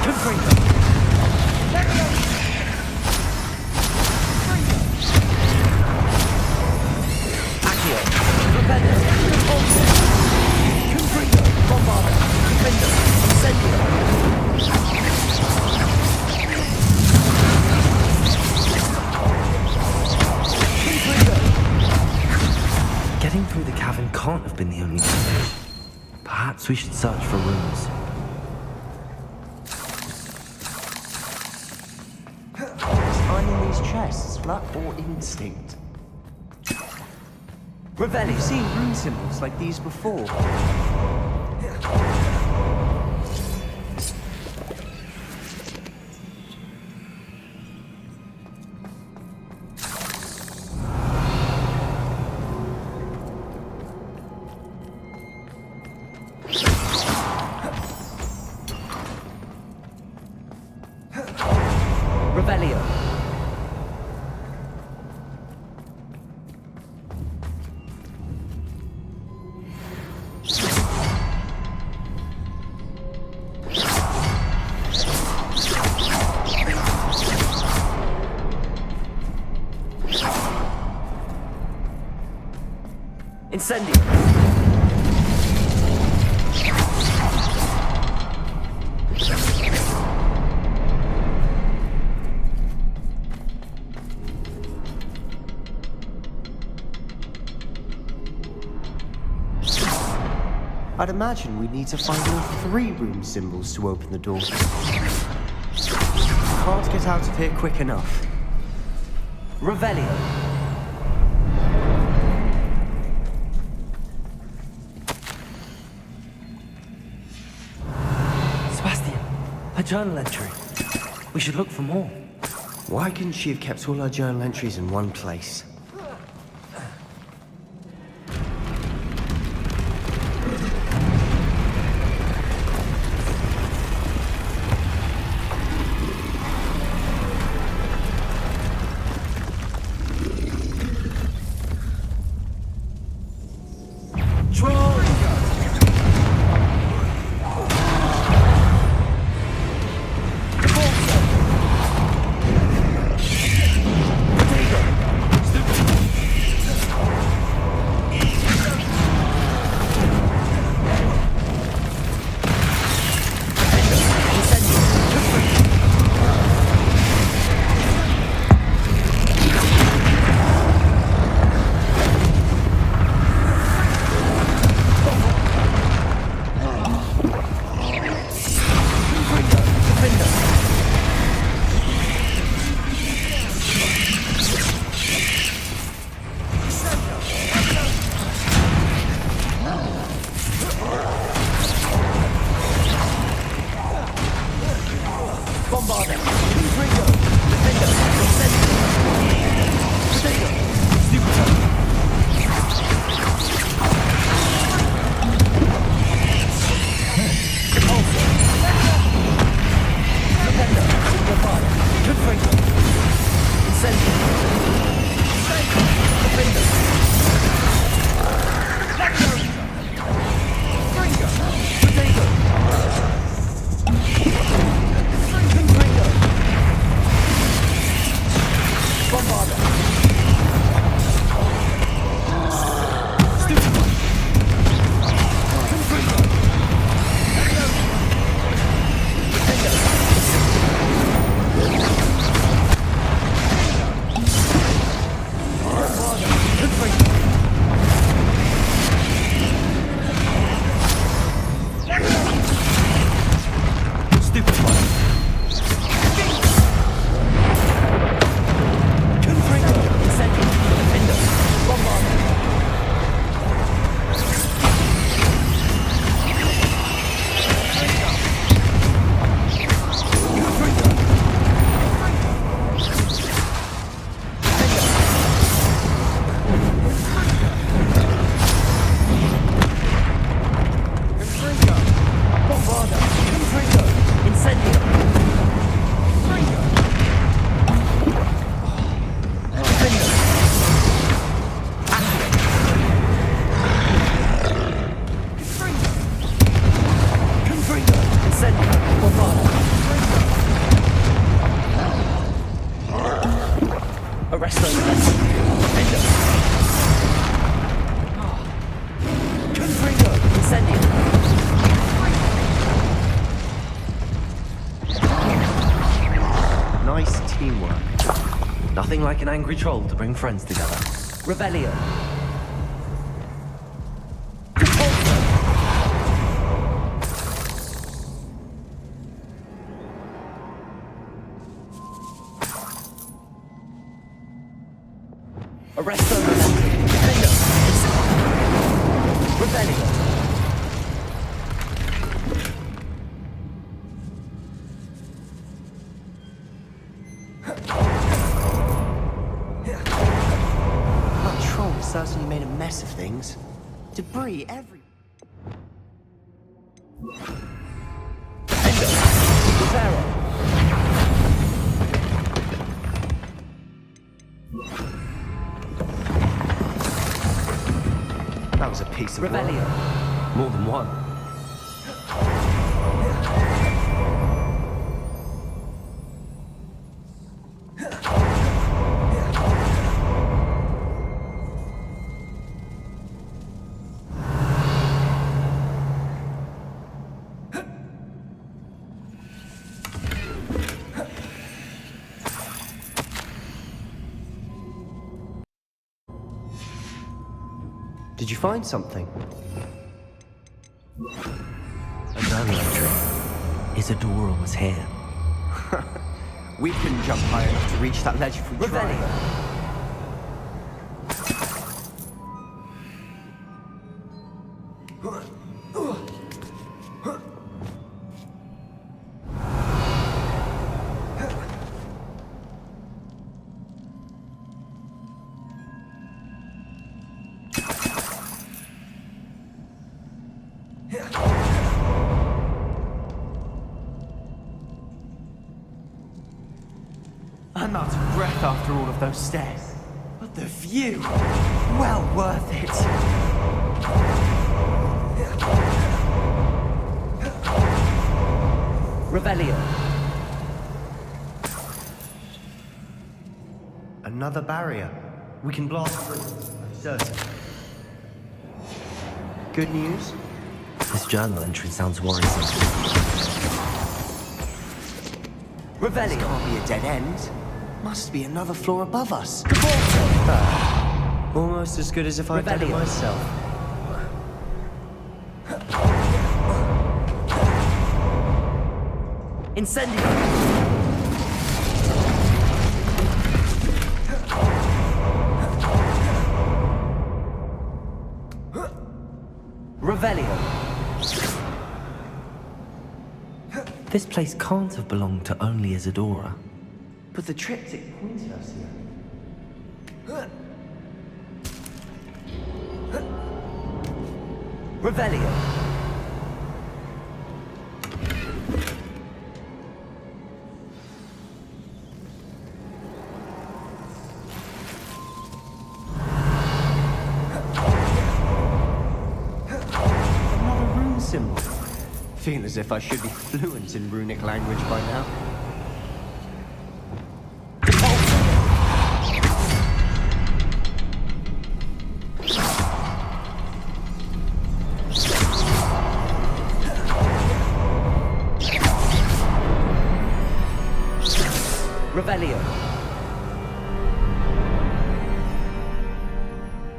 Confringo! Getting through the cavern can't have been the only way. Perhaps we should search for rooms. Finding these chests, luck or instinct? Revelio! I've seen rune symbols like these before. Revelio! Incendio! I'd imagine we'd need to find all 3 room symbols to open the door. Can't get out of here quick enough. Revelio. Sebastian, a journal entry. We should look for more. Why couldn't she have kept all her journal entries in one place? Nothing like an angry troll to bring friends together. Revelio. Arresto Momento. Defendo. Revelio. Certainly made a mess of things. Debris every... That was a piece of Revelio. work. More than one. Did you find something? A journal entry. Isadora was here. We couldn't jump high enough to reach that ledge if we tried. I'm out of breath after all of those stairs. But the view, well worth it. Revelio. Another barrier. We can blast through. I'm certain. Good news? This journal entry sounds worrisome. Revelio. This can't be a dead end. Must be another floor above us. Almost as good as if I'd done it myself. Incendio! Revelio. This place can't have belonged to only Isadora. But the triptych pointed us here. Revelio. Another rune symbol. Feel as if I should be fluent in runic language by now. Revelio.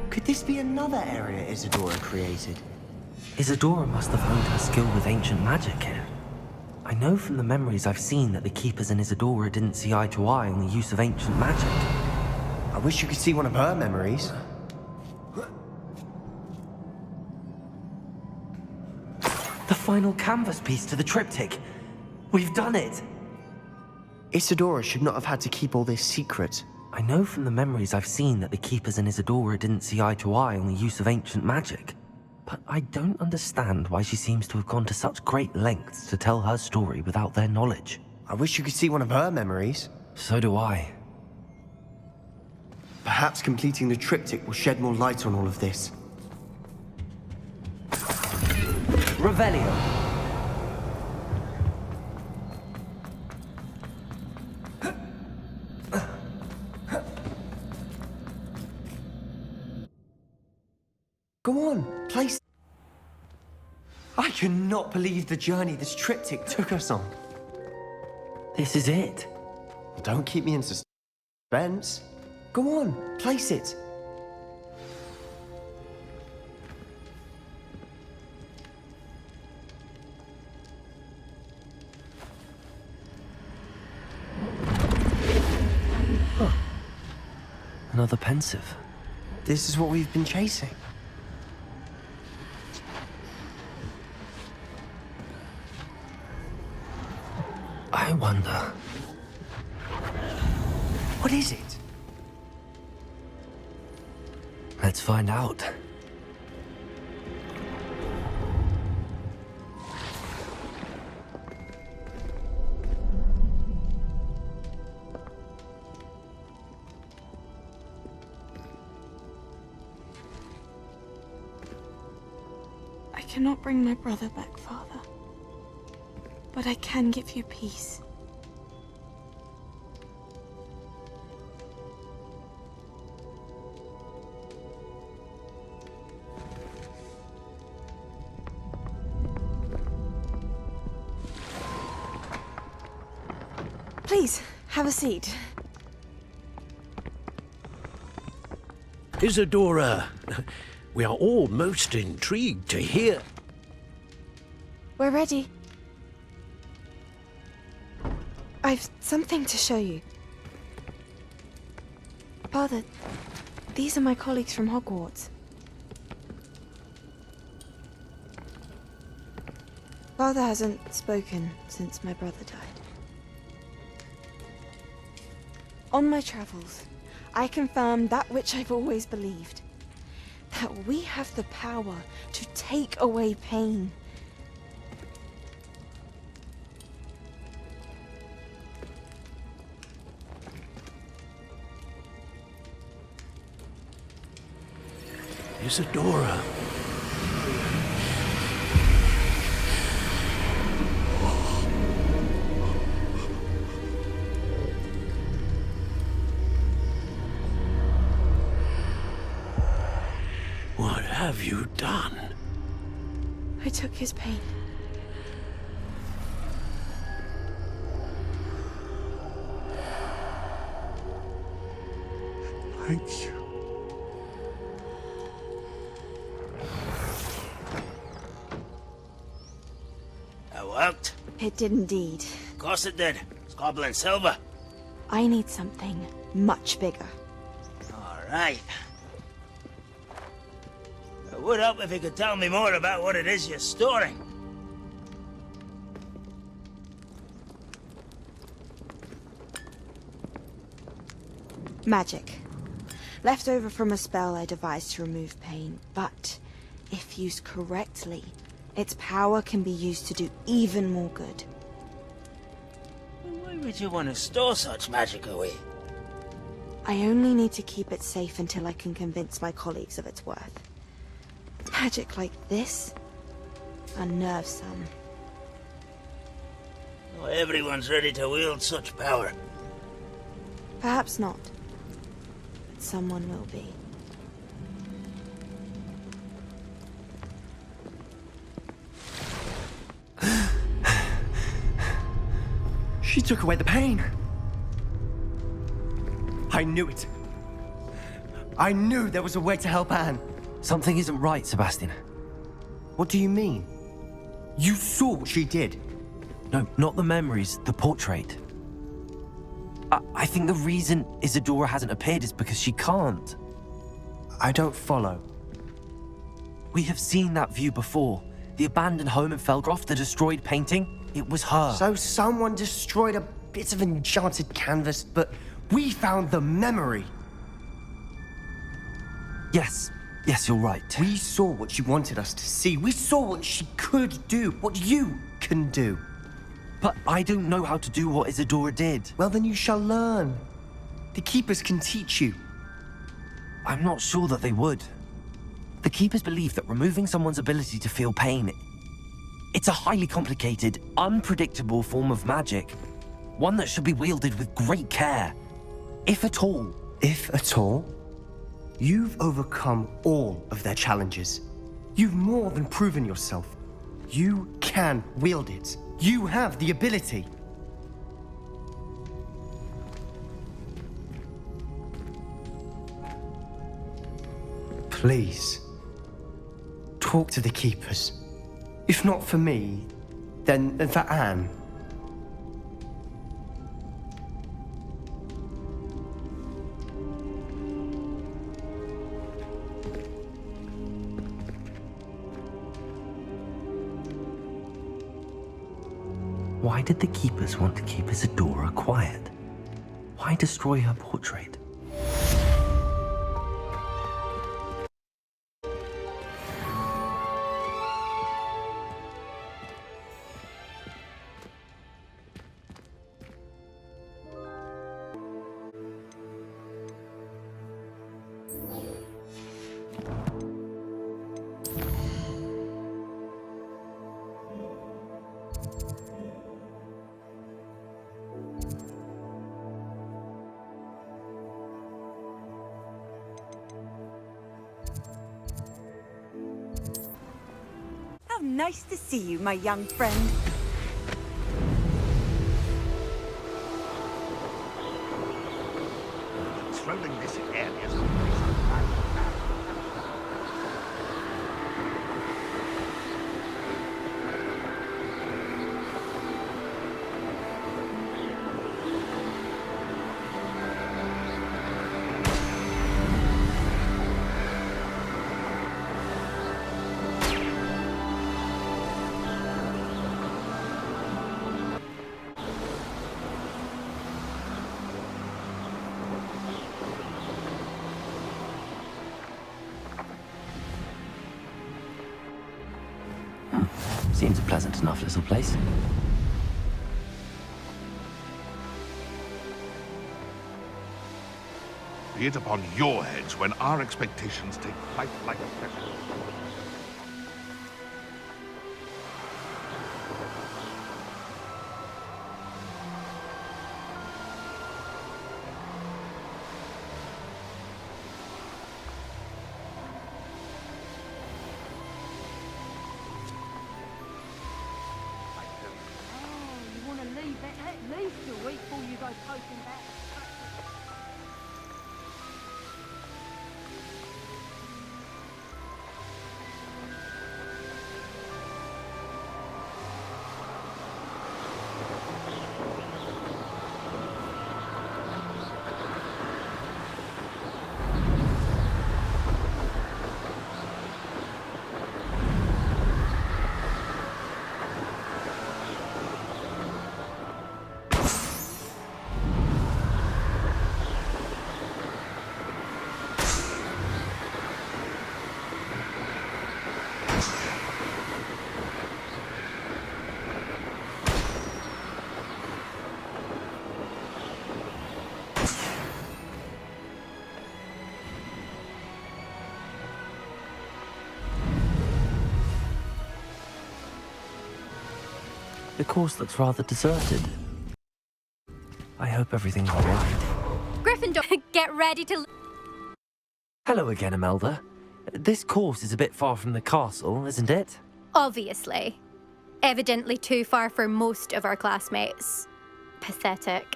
Could this be another area Isadora created? Isadora must have honed her skill with ancient magic here. I know from the memories I've seen that the Keepers and Isadora didn't see eye to eye on the use of ancient magic. I wish you could see one of her memories. The final canvas piece to the triptych. We've done it! Isadora should not have had to keep all this secret. I know from the memories I've seen that the Keepers and Isadora didn't see eye to eye on the use of ancient magic. But I don't understand why she seems to have gone to such great lengths to tell her story without their knowledge. I wish you could see one of her memories. So do I. Perhaps completing the triptych will shed more light on all of this. Revelio. Go on, place. I cannot believe the journey this triptych took us on. This is it. Don't keep me in suspense. Go on, place it. Huh. Another pensive. This is what we've been chasing. I wonder... What is it? Let's find out. I cannot bring my brother back, Father. But I can give you peace. Please, have a seat. Isadora, We are all most intrigued to hear. We're ready. I've something to show you. Father, these are my colleagues from Hogwarts. Father hasn't spoken since my brother died. On my travels, I confirmed that which I've always believed. That we have the power to take away pain. Isadora. What have you done? I took his pain. Thank you. That worked? It did indeed. Of course it did. It's goblin silver. I need something much bigger. All right. It would help if you could tell me more about what it is you're storing. Magic. Left over from a spell I devised to remove pain, but if used correctly, its power can be used to do even more good. Why would you want to store such magic away? I only need to keep it safe until I can convince my colleagues of its worth. Magic like this unnerves some. Not everyone's ready to wield such power. Perhaps not, but someone will be. She took away the pain. I knew it. I knew there was a way to help Anne. Something isn't right, Sebastian. What do you mean? You saw what she did. No, not the memories, the portrait. I think the reason Isadora hasn't appeared is because she can't. I don't follow. We have seen that view before. The abandoned home in Felgroth, the destroyed painting. It was her. So someone destroyed a bit of enchanted canvas, but we found the memory. Yes, you're right. We saw what she wanted us to see. We saw what she could do, what you can do. But I don't know how to do what Isadora did. Well, then you shall learn. The Keepers can teach you. I'm not sure that they would. The Keepers believe that removing someone's ability to feel pain, it's a highly complicated, unpredictable form of magic. One that should be wielded with great care. If at all. If at all? You've overcome all of their challenges. You've more than proven yourself. You can wield it. You have the ability. Please, talk to the Keepers. If not for me, then for Anne. Why did the Keepers want to keep Isadora quiet? Why destroy her portrait? How nice to see you, my young friend. Strolling this area. Seems a pleasant enough little place. Be it upon your heads when our expectations take flight like a feather. You want to leave it at least a week before you go poking back. The course looks rather deserted. I hope everything's all right. Gryffindor, get ready to... Hello again, Imelda. This course is a bit far from the castle, isn't it? Obviously. Evidently too far for most of our classmates. Pathetic.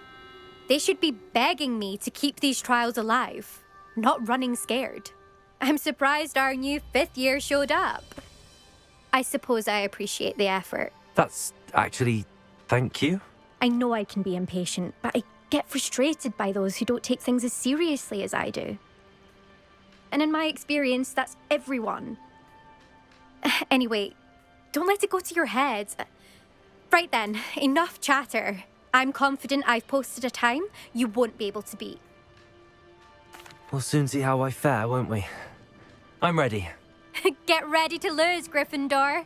They should be begging me to keep these trials alive, not running scared. I'm surprised our new 5th year showed up. I suppose I appreciate the effort. That's actually... thank you. I know I can be impatient, but I get frustrated by those who don't take things as seriously as I do. And in my experience, that's everyone. Anyway, don't let it go to your head. Right then, enough chatter. I'm confident I've posted a time you won't be able to beat. We'll soon see how I fare, won't we? I'm ready. Get ready to lose, Gryffindor.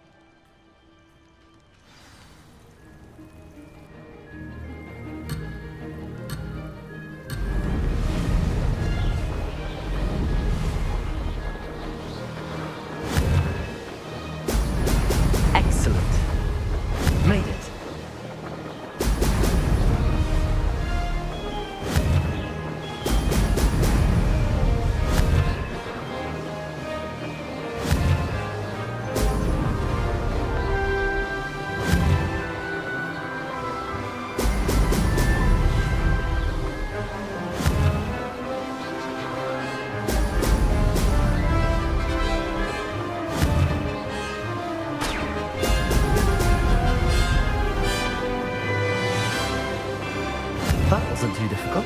Excellent. Made it. That wasn't too difficult.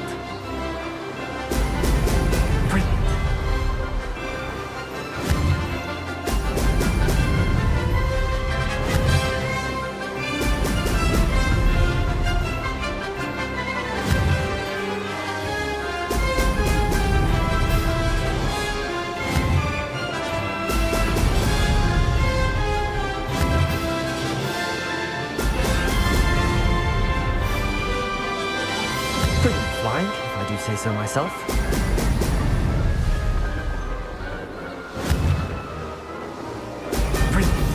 Brilliant. Brilliant flying, if I do say so myself. Brilliant.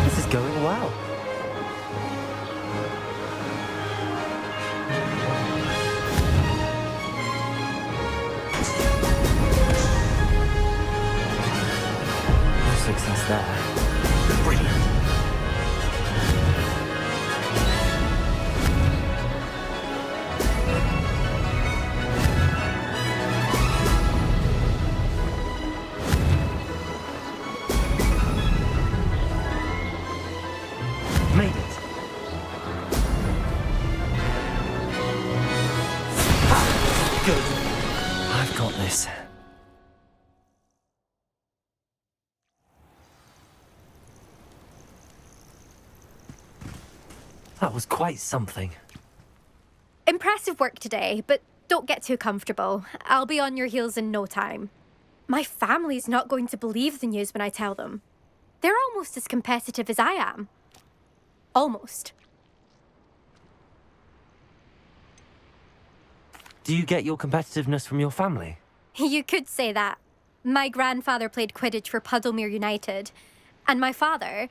This is going well. No success there. Brilliant. Made it. Ah, good. this. That was quite something. Impressive work today, but don't get too comfortable. I'll be on your heels in no time. My family's not going to believe the news when I tell them. They're almost as competitive as I am. Almost. Do you get your competitiveness from your family? You could say that. My grandfather played Quidditch for Puddlemere United. And my father,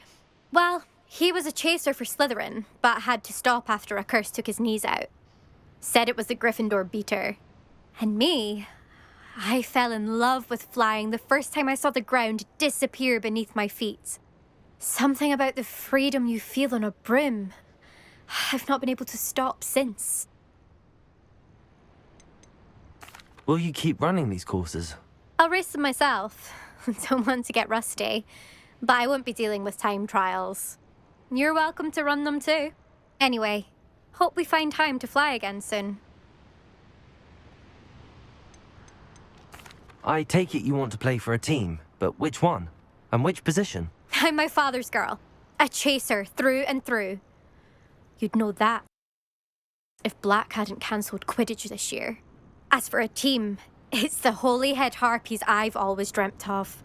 well, he was a chaser for Slytherin, but had to stop after a curse took his knees out. Said it was the Gryffindor beater. And me, I fell in love with flying the first time I saw the ground disappear beneath my feet. Something about the freedom you feel on a broom. I've not been able to stop since. Will you keep running these courses? I'll race them myself. Don't want to get rusty. But I won't be dealing with time trials. You're welcome to run them too. Anyway, hope we find time to fly again soon. I take it you want to play for a team, but which one? And which position? I'm my father's girl. A chaser through and through. You'd know that if Black hadn't cancelled Quidditch this year. As for a team, it's the Holyhead Harpies I've always dreamt of.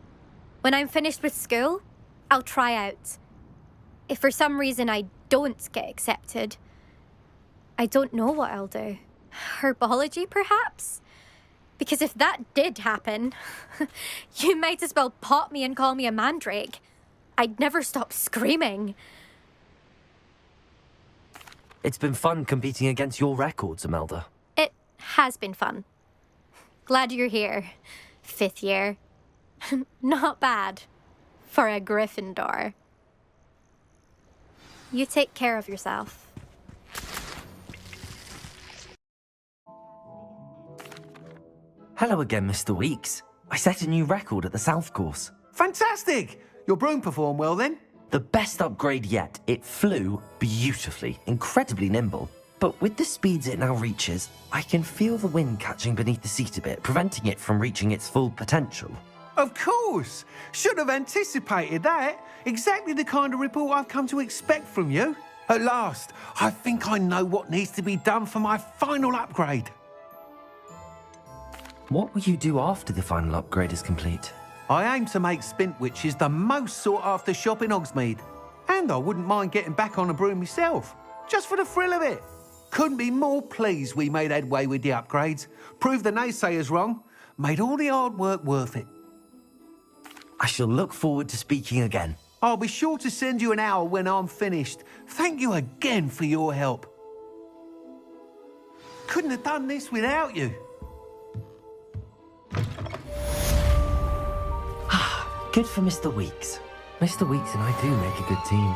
When I'm finished with school, I'll try out. If for some reason I don't get accepted, I don't know what I'll do. Herbology, perhaps? Because if that did happen, you might as well pot me and call me a mandrake. I'd never stop screaming. It's been fun competing against your records, Imelda. It has been fun. Glad you're here. 5th year. Not bad. For a Gryffindor. You take care of yourself. Hello again, Mr. Weeks. I set a new record at the South Course. Fantastic! Your broom performed well then? The best upgrade yet. It flew beautifully, incredibly nimble. But with the speeds it now reaches, I can feel the wind catching beneath the seat a bit, preventing it from reaching its full potential. Of course! Should have anticipated that. Exactly the kind of report I've come to expect from you. At last, I think I know what needs to be done for my final upgrade. What will you do after the final upgrade is complete? I aim to make Spintwitches the most sought-after shop in Hogsmeade. And I wouldn't mind getting back on a broom myself, just for the thrill of it. Couldn't be more pleased we made headway with the upgrades, proved the naysayers wrong, made all the hard work worth it. I shall look forward to speaking again. I'll be sure to send you an hour when I'm finished. Thank you again for your help. Couldn't have done this without you. Good for Mr. Weeks. Mr. Weeks and I do make a good team.